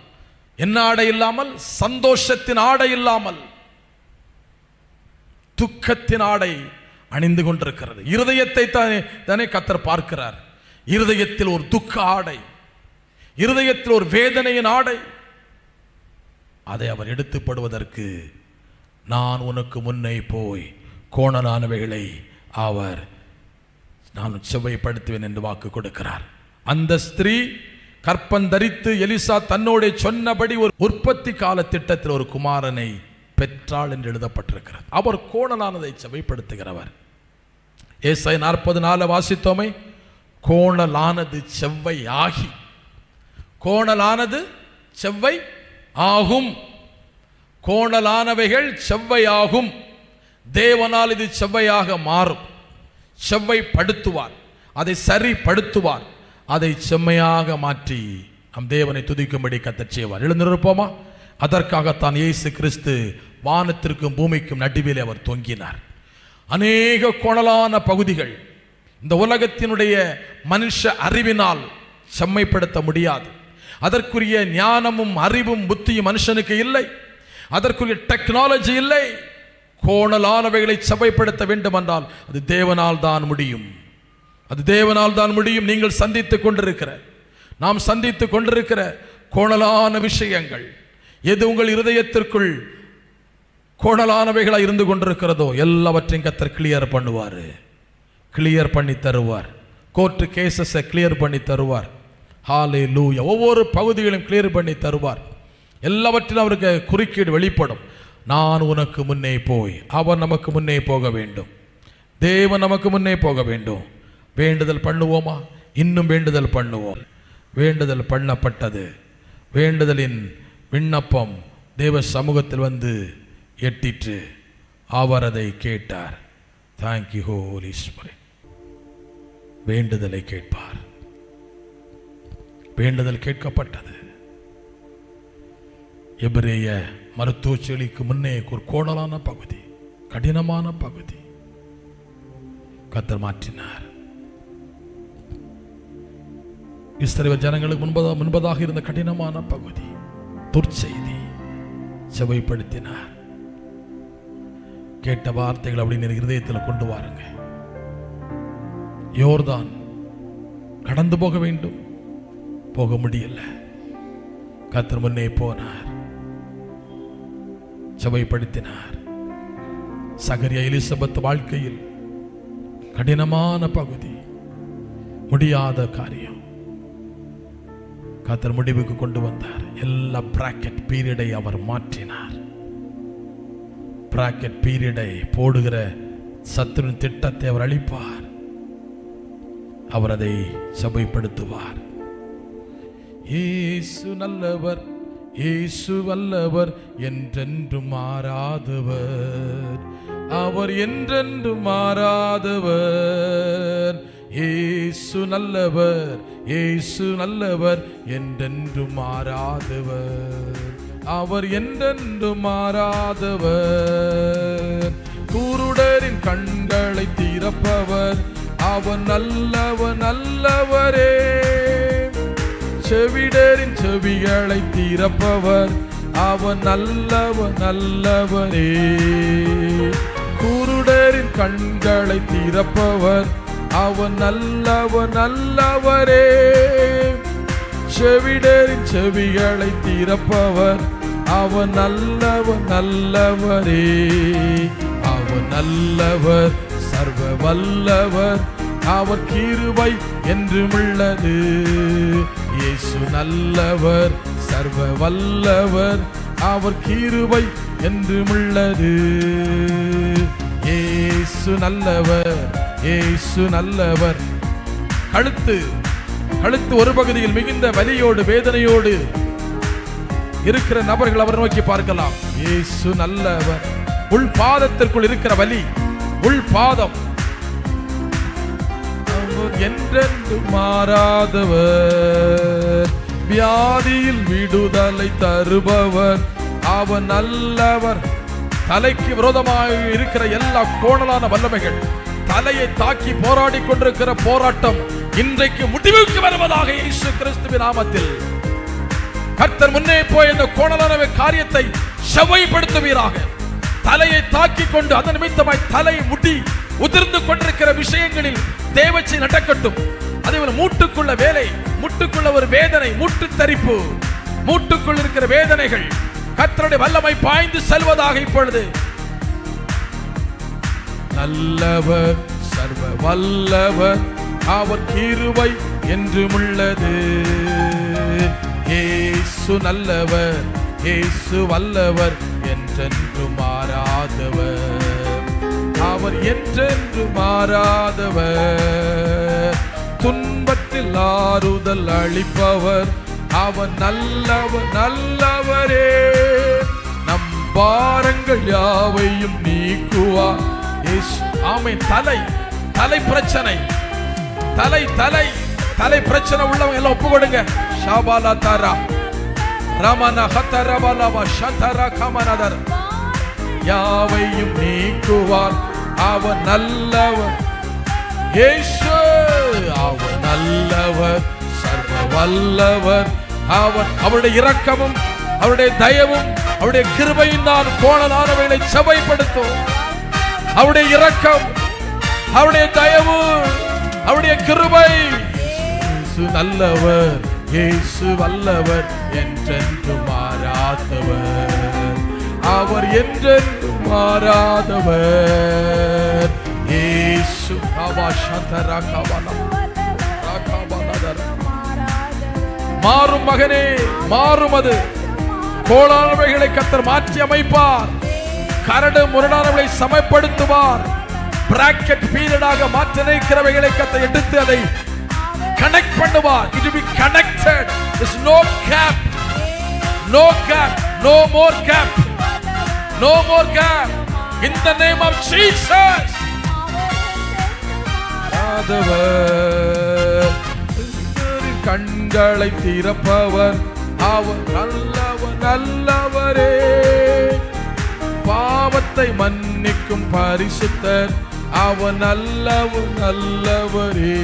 என்ன ஆடை இல்லாமல்? சந்தோஷத்தின் ஆடை இல்லாமல் துக்கத்தின் ஆடை அணிந்து கொண்டிருக்கிறது. இருதயத்தை தானே கர்த்தர் பார்க்கிறார். இருதயத்தில் ஒரு துக்க ஆடை, இருதயத்தில் ஒரு வேதனையின் ஆடை, அதை அவர் எடுத்துப்படுவதற்கு நான் உனக்கு முன்னே போய் கோணலானவைகளை அவர் நான் செவ்வைப்படுத்துவேன் என்று வாக்கு கொடுக்கிறார். அந்த ஸ்திரீ கற்பந்தரித்து எலிசா தன்னோட சொன்னபடி ஒரு உற்பத்தி கால திட்டத்தில் ஒரு குமாரனை பெற்றாள் என்று எழுதப்பட்டிருக்கிறது. அவர் கோணலானதை செவ்வைப்படுத்துகிறவர். ஏசாயா 40:4 வாசித்தோமை, கோணலானது செவ்வை ஆகி, கோணலானது செவ்வை ஆகும், கோணலானவைகள் செவ்வையாகும். தேவனால் இது செவ்வையாக மாறும். செவ்வைப்படுத்துவார், அதை சரிப்படுத்துவார், அதை செம்மையாக மாற்றி நம் தேவனை துதிக்கும்படி கர்த்தர் செய்வார். எழுந்திருப்போமா? அதற்காகத்தான் இயேசு கிறிஸ்து வானத்திற்கும் பூமிக்கும் நடுவில் அவர் தொங்கினார். அநேக கோணலான பகுதிகள் இந்த உலகத்தினுடைய மனுஷ அறிவினால் செம்மைப்படுத்த முடியாது. அதற்குரிய ஞானமும் அறிவும் புத்தியும் மனுஷனுக்கு இல்லை. அதற்குரிய டெக்னாலஜி இல்லை. கோணலானவைகளை செவ்வைப்படுத்த வேண்டும் என்றால் அது தேவனால் தான் முடியும். அது தேவனால் தான் முடியும். நீங்கள் சந்தித்துக் கொண்டிருக்கிற, நாம் சந்தித்துக் கொண்டிருக்கிற கோணலான விஷயங்கள் எது உங்கள் இருதயத்திற்குள் கோணலானவைகளாக இருந்து கொண்டிருக்கிறதோ எல்லாவற்றையும் கர்த்தர் கிளியர் பண்ணுவார், கிளியர் பண்ணி தருவார். கோர்ட்டு கேசஸை கிளியர் பண்ணி தருவார். ஹல்லேலூயா. ஒவ்வொரு பகுதிகளையும் கிளியர் பண்ணி தருவார். எல்லாவற்றிலும் அவருக்கு குறுக்கீடு வெளிப்படும். நான் உனக்கு முன்னே போய், அவர் நமக்கு முன்னே போக வேண்டும், தேவன் நமக்கு முன்னே போக வேண்டும். வேண்டுதல் பண்ணுவோமா? இன்னும் வேண்டுதல் பண்ணுவோம். வேண்டுதல் பண்ணப்பட்டது. வேண்டுதலின் விண்ணப்பம் தேவ சமூகத்தில் வந்து எட்டிற்று. அவர் அதை கேட்டார். Thank you holy spirit. வேண்டுதலை கேட்பார். வேண்டுதல் கேட்கப்பட்டது. எபிரேய மருத்துவ செடிக்கு முன்னே ஒரு கோணலான பகுதி, கடினமான பகுதி கர்த்தர் மாற்றினார். இஸ்ரவேல் ஜனங்களுக்கு முன்பதாக இருந்த கடினமான பகுதி, துர்ச்செய்தி செவைப்படுத்தினார். கேட்ட வார்த்தைகள் அப்படின்னு இருதயத்தில் கொண்டு வாருங்க. யோர்தான் கடந்து போக வேண்டும், போக முடியல. கர்த்தர் முன்னே போனார், செவைப்படுத்தினார். சகரியா எலிசபெத் வாழ்க்கையில் கடினமான பகுதி, முடியாத காரியம் கர்த்தர் முடிவுக்கு கொண்டு வந்தார். எல்லா பிராக்கெட் பீரியடை அவர் மாற்றினார். பிராக்கெட் பீரியடை போடுகிற சத்துருவின் திட்டத்தை அவர் அழிப்பார். அவர் அதை சபைப்படுத்துவார். இயேசு நல்லவர், இயேசு வல்லவர், என்றென்றும் மாறாதவர், அவர் என்றென்றும் மாறாதவர். இயேசு நல்லவர், இயேசு நல்லவர், என்றென்றும் மாறாதவர், அவர் என்றென்றும் மாறாதவர். குருடரின் கண்களை திறப்பவர், அவர் நல்லவர் நல்லவரே. செவிடரின் செவிகளை திறப்பவர், அவர் நல்லவர் நல்லவரே. குருடரின் கண்களை திறப்பவர், அவர் நல்லவர் நல்லவரே. செவிடரின் செவிகளை திறப்பவர், அவர் நல்லவர் நல்லவரே. அவர் நல்லவர், சர்வ வல்லவர், அவர் கிருபை என்றுமுள்ளது. இயேசு நல்லவர், சர்வ வல்லவர், அவர் கிருபை என்றுமுள்ளது. இயேசு நல்லவர், இயேசு நல்லவர். கழுத்து ஒரு பகுதியில் மிகுந்த வலியோடு வேதனையோடு இருக்கிற நபர்கள் அவர் நோக்கி பார்க்கலாம். இயேசு நல்லவர். உள் பாதத்திற்குள் இருக்கிற வலி, உள் பாதம், என்றென்று மாறாதவர். வியாதியில் விடுதலை தருபவர், அவர் நல்லவர். தலைக்கு விரோதமாக இருக்கிற எல்லா கோணலான வல்லமைகள், தலையை தாக்கி போராடி கொண்டிருக்கிற போராட்டம் இன்றைக்கு முடிவுக்கு வருவதாக இயேசு கிறிஸ்துவின் நாமத்தில் கர்த்தர் முன்னே போய் இந்த கோணலான காரியத்தை செவ்வாய்ப்படுத்துவீராக. தலையை தாக்கி கொண்டு அதன் நிமித்தமாய் தலை முடி உதிர்ந்து கொண்டிருக்கிற விஷயங்களில் தேவச்சி நடக்கட்டும். அதேபோல மூட்டுக்குள்ள வேலை, மூட்டுக்குள்ள ஒரு வேதனை, மூட்டு தரிப்பு, மூட்டுக்குள் இருக்கிற வேதனைகள் கர்த்தருடைய வல்லமை பாய்ந்து செல்வதாக இப்பொழுது. நல்லவர், சர்வ வல்லவர், அவர் கிருபை என்றுமுள்ளது. இயேசு நல்லவர், இயேசு வல்லவர், என்றென்று மாறாதவர், அவர் என்றென்று மாறாதவர். துன்பத்தில் ஆறுதல் அளிப்பவர், அவர் நல்லவர் நல்லவரே. நம் பாரங்கள் யாவையும் நீக்குவார். ஆமென். தலை பிரச்சனை, தலை பிரச்சனை உள்ளவங்க எல்லாம் ஒப்பு கொடுங்க. ஷாபாலா தாரா ரமனா ஹத்தரபலவா ஷதரா கமனதர். யாவையும் நீக்குவார், அவர் நல்லவர். இயேசு அவர் நல்லவர், சர்வ வல்லவர். அவருடைய இரக்கமும் அவருடைய தயவும் அவருடைய கிருபையும் தான் கோணலானவைகளை செவ்வாய்ப்படுத்தும். அவருடைய இரக்கம், அவருடைய தயவு, அவருடைய கிருபை. இயேசு நல்லவர், இயேசு வல்லவர், என்றென்று மாறாதவர், அவர் என்றென்று மாறாதவர். இயேசு மாறும் மகனே, மாறும். அது கோளானவைகளை கர்த்தர் மாற்றி அமைப்பார். கரடு முரடானவர்களை சமப்படுத்துவார். பிராக்கெட் பீரியடாக மாற்ற நினைக்கிறவைகளை கர்த்தர் எடுத்து அதை கனெக்ட் பண்ணுவார். It will be connected. There's no gap, no gap, no more gap, no more gap. In the name of Jesus. கண்களை திறப்பவர், அவர் நல்லவர் நல்லவரே. பாவத்தை மன்னிக்கும் பரிசுத்தர், அவர் நல்லவர் நல்லவரே.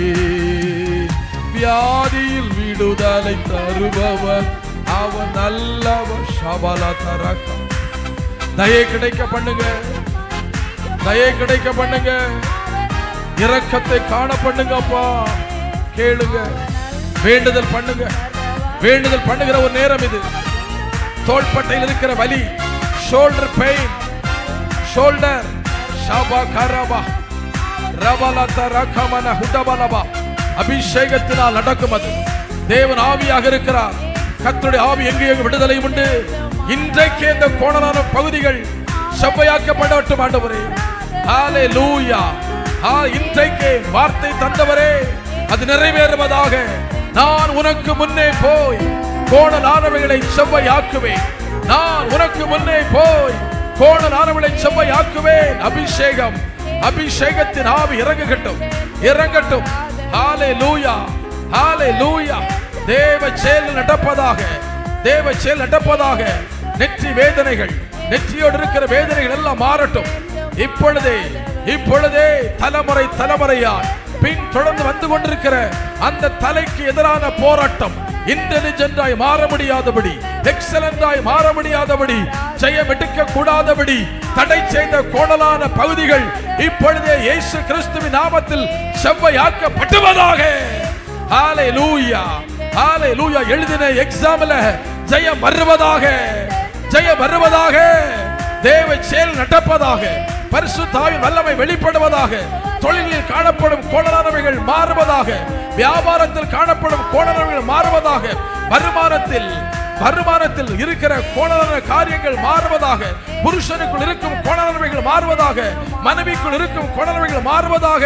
வியாதியில் விடுதலை தருபவர், அவர் நல்லவர். ஷபாலா தரக்க. தயை கிடைக்க பண்ணுங்க, தயை கிடைக்க பண்ணுங்க, இரக்கத்தை காண பண்ணுங்கப்பா. கேளுங்க, வேண்டுதல் பண்ணுங்க. வேண்டுதல் பண்ணுகிற ஒரு நேரம் இது. தோள்பட்டையில் இருக்கிற வலி, ஷோல்டர் பெயின், ஷபா கரபா ரபலத ரகமன ஹுடபலபா. அபிஷேகத்தினால் நடக்கும் அது. தேவன் ஆவியாக இருக்கிறார். கர்த்தருடைய ஆவி எங்கே விடுதலை உண்டு. இன்றைக்கே இந்த கோணலான பகுதிகள் செவ்வையாக்கப்படட்டும் ஆண்டவரே. ஹalleluya. இன்றைக்கே வார்த்தை தந்தவரே, அது நிறைவேறுவதாக. நான் உனக்கு முன்னே போய் கோணலானவைகளை செவ்வையாக்குவேன். நான் உனக்கு முன்னே போய் கோணலானவைகளை செவ்வையாக்குவேன். அபிஷேகம், அபிஷேகத்தின் ஆவி இறங்கட்டும், இறங்கட்டும். ஹalleluya, ஹalleluya. தேவ செயல் நடப்பதாக, தேவ செயல் நடப்பதாக. நெற்றி வேதனைகள், நெற்றியோடு இருக்கிற வேதனைகள் எல்லாம் மாறட்டும். இப்பொழுதே, இப்பொழுதே தலைமுறை தலைமுறையாய் பின் தொடர்ந்து வந்து கொண்டிருக்கிற அந்த தலைக்கு எதிரான போராட்டம் இன்டெலிஜென்டாய் மாற முடியாதபடி, எக்ஸலண்டாய் மாற முடியாதபடி, ஜெயம் எடுக்க கூடாதபடி தடை செய்த கோணலான பகுதிகள் இப்பொழுதே இயேசு கிறிஸ்துவின் நாமத்தில் செவ்வையாக்கப்படுவதாக. ஹalleluya, ஹalleluya. எழுதின எக்ஸாம்ல ஜெயம் வருவதாக, ஜெயம் வருவதாக. தேவ செயல் நடப்பதாக. பரிசுத்த ஆவியின் வல்லமை வெளிப்படுவதாக. தொழிலில் காணப்படும் கோணலானவைகள் மாறுவதாக. வியாபாரத்தில் காணப்படும் கோணலானவைகள் மாறுவதாக. வருமானத்தில் இருக்கிற கோணலான காரியங்கள் மாறுவதாக. புருஷனுக்குள் இருக்கும் கோணலானவைகள் மாறுவதாக. மனைவிக்குள் இருக்கும் கோணலானவைகள் மாறுவதாக.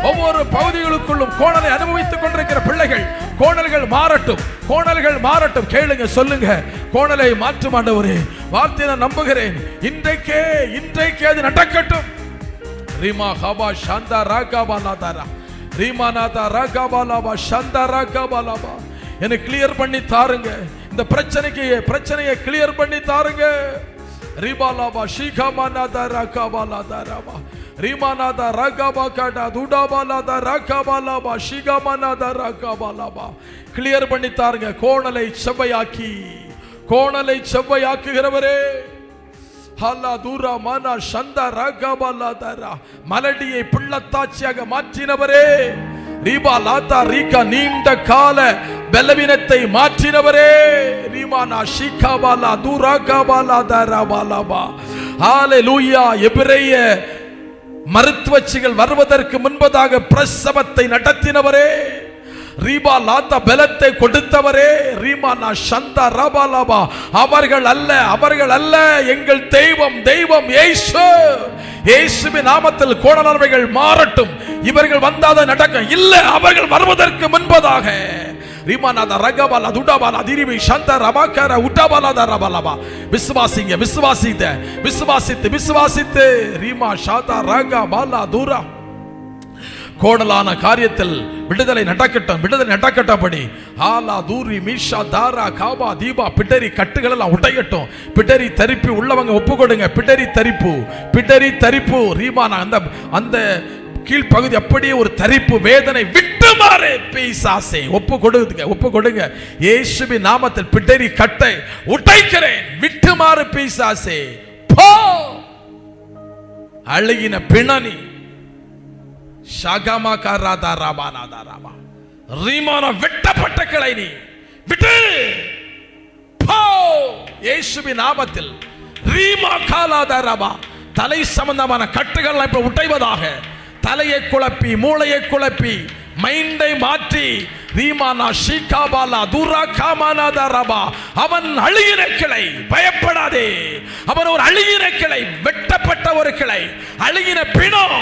ஒவ்வொரு பகுதிகளுக்குள்ளும் கோணலை அனுபவித்துக் கொண்டிருக்கிற பிள்ளைகள் கோணல்கள் மாறட்டும், கோணல்கள் மாறட்டும். கேளுங்க, சொல்லுங்க, கோணலை மாற்றும் ஆண்டவரே. வார்த்தையை நான் நம்புகிறேன். இன்றைக்கே, இன்றைக்கே அது நடக்கட்டும். ரீமா ஹபா ஷந்தா ராகாபாலாதாரா ரீமாநாதா ராகாபாலாபா ஷந்தா ராகாபாலாபா. எனக்கு கிளியர் பண்ணி தாருங்க. இந்த பிரச்சனையை கிளியர் பண்ணி தாருங்க. ரிபாலாபா ஷீகாமாநாதா ராகாபாலாதாராபா ரீமாநாதா ராகாபாகாடா துடாபாலாதா ராகாபாலாபா ஷீகாமாநாதா ராகாபாலாபா. கிளியர் பண்ணி தாருங்க. கோணலை செவ்வையாக்கி, கோணலை செவ்வையாக்குகிறவரே. ஹல்லா தூரா மானா ஷந்தா ராகாபாலாதாரா. மலடியை புள்ளத்தாட்சியாக மாற்றினவரே. ரீபா லாத்தா ரீகா நீண்ட கால பலவீனத்தை மாற்றினவரே. ரீமானா ஷீகாபாலா தூராகாபாலாதாரா பாலாபா. ஹalleluya. எபிரேய மருத்துவச்சிகள் வருவதற்கு முன்பதாக பிரசவத்தை நடத்தினவரே. ரீபா லாத்தா பலத்தை கொடுத்தவரே. ரீமானா ஷந்தா ராபாலாபா. அவர்கள் அல்ல, அவர்கள் அல்ல, எங்கள் தெய்வம், தெய்வம் இயேசு. இயேசுவின் நாமத்தில் கோணலானவைகள் மாறட்டும். இவர்கள் வந்தாத நடக்க இல்ல, அவர்கள் வருவதற்கு முன்பதாக. ரீமாநாதா ரகபாலா துடாபாலா திரிபி ஷந்தா ரபாகர உடாபாலாதா ரபாலாபா. விசுவாசிங்க, விசுவாசித்த, விசுவாசித்து, விசுவாசித்து. ரீமா ஷாதா ரகபாலா தூரா. கோணலான காரியத்தில் விடுதலை நடக்கட்டும், விடுதலை நடக்கட்டபடி. ஆலா தூரி மீஷா தாரா காபா தீபா. பிடரி கட்டுகள் எல்லாம் உடையட்டும். பிடரி தரிப்பு உள்ளவங்க ஒப்பு கொடுங்க. பிடரி தரிப்பு, பிடரி தரிப்பு. ரீமானா அந்த கீழ்ப்பகுதி அப்படியே ஒரு தரிப்பு வேதனை விட்டு மாறு. பிசாசே ஒப்பு கொடுங்க, ஒப்பு கொடுங்க. இயேசுவின் நாமத்தில் பிடரி கட்டை உடைக்கிறேன். விட்டு மாறு பிசாசே. போ. அழுகின பிணனி ஷாகாமா காராதா ராபானாதா ராபா. ரீமானா வெட்டப்பட்ட கிளை நீ விட்டு போ. இயேசுவின் நாமத்தில் ரீமா காலாதா ராபா. தலை சம்பந்தமான கட்டுகள் இப்ப உடைவதாக. தலையை குழப்பி, மூளையை குழப்பி, மைண்டை மாற்றி. ரீமானா ஷீகாபாலா துரா காமானாதா ராபா. அவன் அழுகின கிளை, பயப்படாதே. அவன் ஒரு அழுகின கிளை, வெட்டப்பட்ட ஒரு கிளை, அழுகின பிணம்,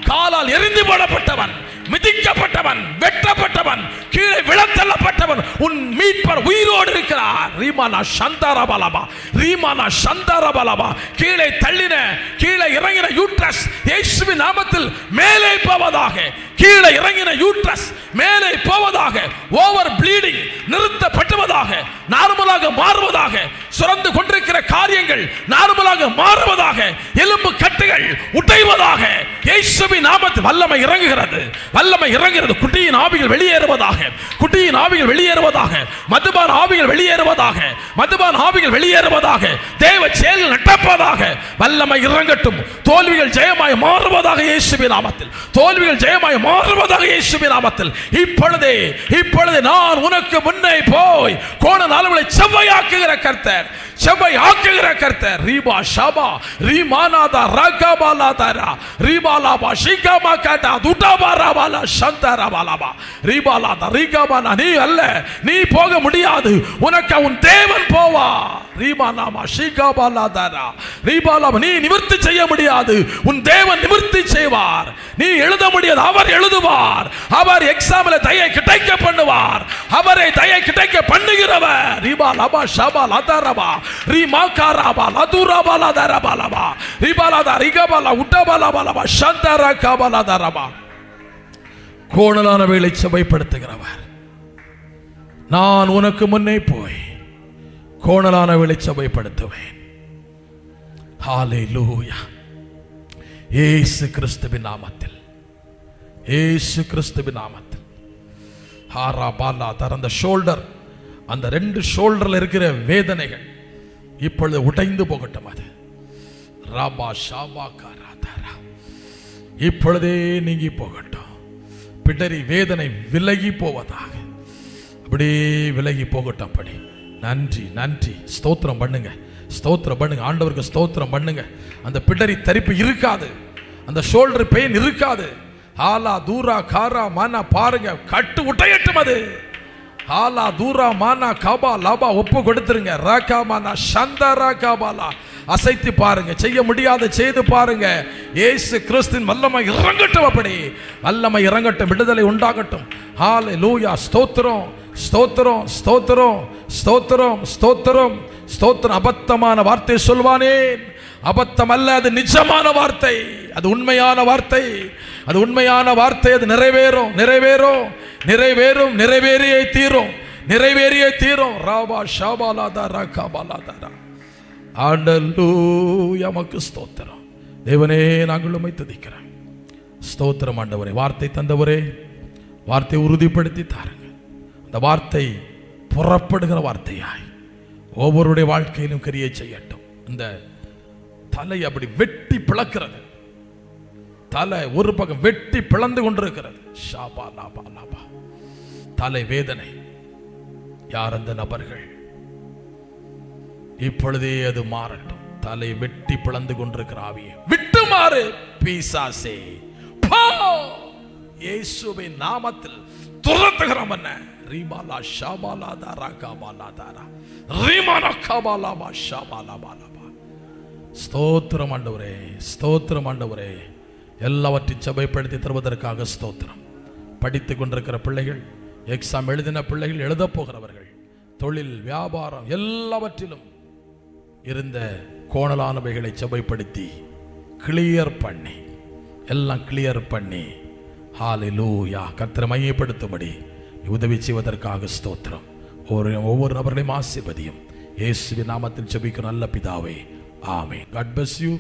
காலால் எரிந்து போடப்பட்டவன், மிதிக்கப்பட்டவன், வெட்டப்பட்டவன், கீழே விழத்தள்ளப்பட்டவன். உன் மீட்பர் உயிரோடு இருக்கிறார். ரீமானா சந்தாரபாலபா, ரீமானா சந்தாரபாலபா. கீழே தள்ளின, கீழே இறங்கின யூட்ரஸ் இயேசுவின் நாமத்தில் மேலே போவதாக. கீழே இறங்கின யூட்ரஸ் மேலே போவதாக. ஓவர் ப்ளீடிங் நிறுத்தப்பட்டுவதாக, நார்மலாக மாறுவதாக. சுரந்து கொண்டிருக்கிற காரியங்கள் நார்மலாக மாறுவதாக. எலும்பு கட்டுகள் உடைவதாக. இயேசுவின் நாமத்தில் வல்லமை இறங்குகிறது, வல்லமை இறங்குகிறது. குட்டியின் ஆவிகள் வெளியேறுவதாக, குட்டியின் ஆவிகள் வெளியேறுவதாக. மதுபான ஆவிகள் வெளியேறுவதாக, மதுபான ஆவிகள் வெளியேறுவதாக. தேவ செயல் நடப்பதாக. வல்லமை இறங்கட்டும். தோல்விகள் ஜெயமாய் மாறுவதாக இயேசுவின் நாமத்தில். தோல்விகள் ஜெயமாய் மாறுவதாக இயேசுவின் நாமத்தில். இப்பொழுதே, இப்பொழுதே நான் உனக்கு முன்னே போய் கோண நாளுகளை செவ்வையாக்குகிற கர்த்தர், செவ்வை ஆக்குகிற கர்த்தர். ரீபா ஷபா ரீமானாதா ரகபாலாதரா ரீபாலாபா ஷிகாமா காடா துடாபாராபாலா சந்தராபாலாபா ரீபாலாதா ரீகாபானா. நீ அல்ல, நீ போக முடியாது, உனக்கு உன் தேவன் போவார். ரீமானாமா ஷிகாபாலாதரா ரீபாலாபா. நீ நிவர்த்தி செய்ய முடியாது, உன் தேவன் நிவர்த்தி செய்வார். நீ எழுத முடியாது, அவர் எழுதுவார். அவர் எக்ஸாம்ல தயை கிடைக்க பண்ணுவார். அவரை தயை கிடைக்க பண்ணுகிறவர். ரீபாலாபா ஷபாலாதரபா ரீமாகாராபா லதுராபாலாதரபாலபா ரீபாலாதா ரிகபாலா உட்டபாலாபாலபா சந்தரகாபாலாதரபா. கோணலான வேளை சபைப்படுத்துகிறவர். நான் உனக்கு முன்னே போய் கோணலான வேளை சபைப்படுத்துவேன். ஹalleluya. இயேசு கிறிஸ்துவின் நாமத்தில், இயேசு கிறிஸ்துவின் நாமத்தில். ஹாராபாலா தரந்த ஷோல்டர், அந்த 2 ஷோல்டர்ல இருக்கிற வேதனைகள் இப்பொழுது உடைந்து போகட்டும். அது ராபா ஷாபா காராதாரா இப்பொழுதே நீங்கி போகட்டும். பிடரி வேதனை விலகி போவதாக, அப்படியே விலகி போகட்டும். அப்படி நன்றி நன்றி. ஸ்தோத்திரம் பண்ணுங்க, ஸ்தோத்திரம் பண்ணுங்க, ஆண்டவருக்கு ஸ்தோத்திரம் பண்ணுங்க. அந்த பிடரி தரிப்பு இருக்காது, அந்த ஷோல்டர் பெயின் இருக்காது. ஆலா தூரா காரா மானா பாருங்க, கட்டு உடையட்டும். அது ஆலா தூரா மானா காபா லாபா ஒப்பு கொடுத்துருங்க. ராகா மானா சந்தரா காபாலா அசைத்து பாருங்க. செய்ய முடியாத செய்து பாருங்க. இயேசு கிறிஸ்துவின் வல்லமை இறங்கட்டும். அப்படி வல்லமை இறங்கட்டும், விடுதலை உண்டாகட்டும். ஹalleluya. ஸ்தோத்திரம் ஸ்தோத்திரம் ஸ்தோத்திரம் ஸ்தோத்திரம் ஸ்தோத்திரம் ஸ்தோத்திரம். அபத்தமான வார்த்தை சொல்வானேன்? அபத்தம் அல்ல, அது நிஜமான வார்த்தை, அது உண்மையான வார்த்தை, அது உண்மையான வார்த்தை. அது நிறைவேறும் நிறைவேறும் நிறைவேறும் நிறைவேறியே தீரும் நிறைவேறியே தீரும். ராபா ஷாபாலாதா ராகாபாலாதா. ஹalleluya. நமக்கு ஸ்தோத்திரம். தேவனே, நாங்கள் உம்மை துதிக்கிறோம். ஸ்தோத்திரம் ஆண்டவரே. வார்த்தை தந்தவரே, வார்த்தை உறுதிப்படுத்தி தாருங்க. அந்த வார்த்தை புறப்படுகிற வார்த்தையாய் ஒவ்வொருடைய வாழ்க்கையிலும் கிரியை செய்யட்டும். இந்த தலை அப்படி வெட்டி பிளக்கிறது, தலை ஒரு பக்கம் வெட்டி பிளந்து கொண்டிருக்கிறது. ஷாபா லாபா லாபா. தலை வேதனை. யார் அந்த நபர்கள்? இப்பொழுதே அது மாறட்டும். தலை வெட்டி பிளந்து கொண்டிருக்கிற ஆவியை விட்டு மாறு பிசாசே. போ, இயேசுவின் நாமத்தில் துரத்துகிறோம். என்ன ரீபாலா ஷாபாலாதா ராகாபாலாதாரா ரீமானா காபாலாபா ஷாபாலாபாலாபா. ஸ்தோத்திரம் ஆண்டவரே, ஸ்தோத்திரம் ஆண்டவரே. எல்லாவற்றையும் சபைப்படுத்தி தருவதற்காக ஸ்தோத்திரம். படித்துக் கொண்டிருக்கிற பிள்ளைகள், எக்ஸாம் எழுதின பிள்ளைகள், எழுத போகிறவர்கள், தொழில் வியாபாரம் எல்லாவற்றிலும் இருந்த கோணலானவைகளை சபைப்படுத்தி கிளியர் பண்ணி, எல்லாம் கிளியர் பண்ணி ஹalleluya கர்த்தரை மையப்படுத்தும்படி உதவி செய்வதற்காக ஸ்தோத்திரம். ஒவ்வொரு நபர்களையும் ஆசீர்வதியும். இயேசுவின் நாமத்தில் ஜெபிக்கிறோம் நல்ல பிதாவே, ஆமென். God bless you.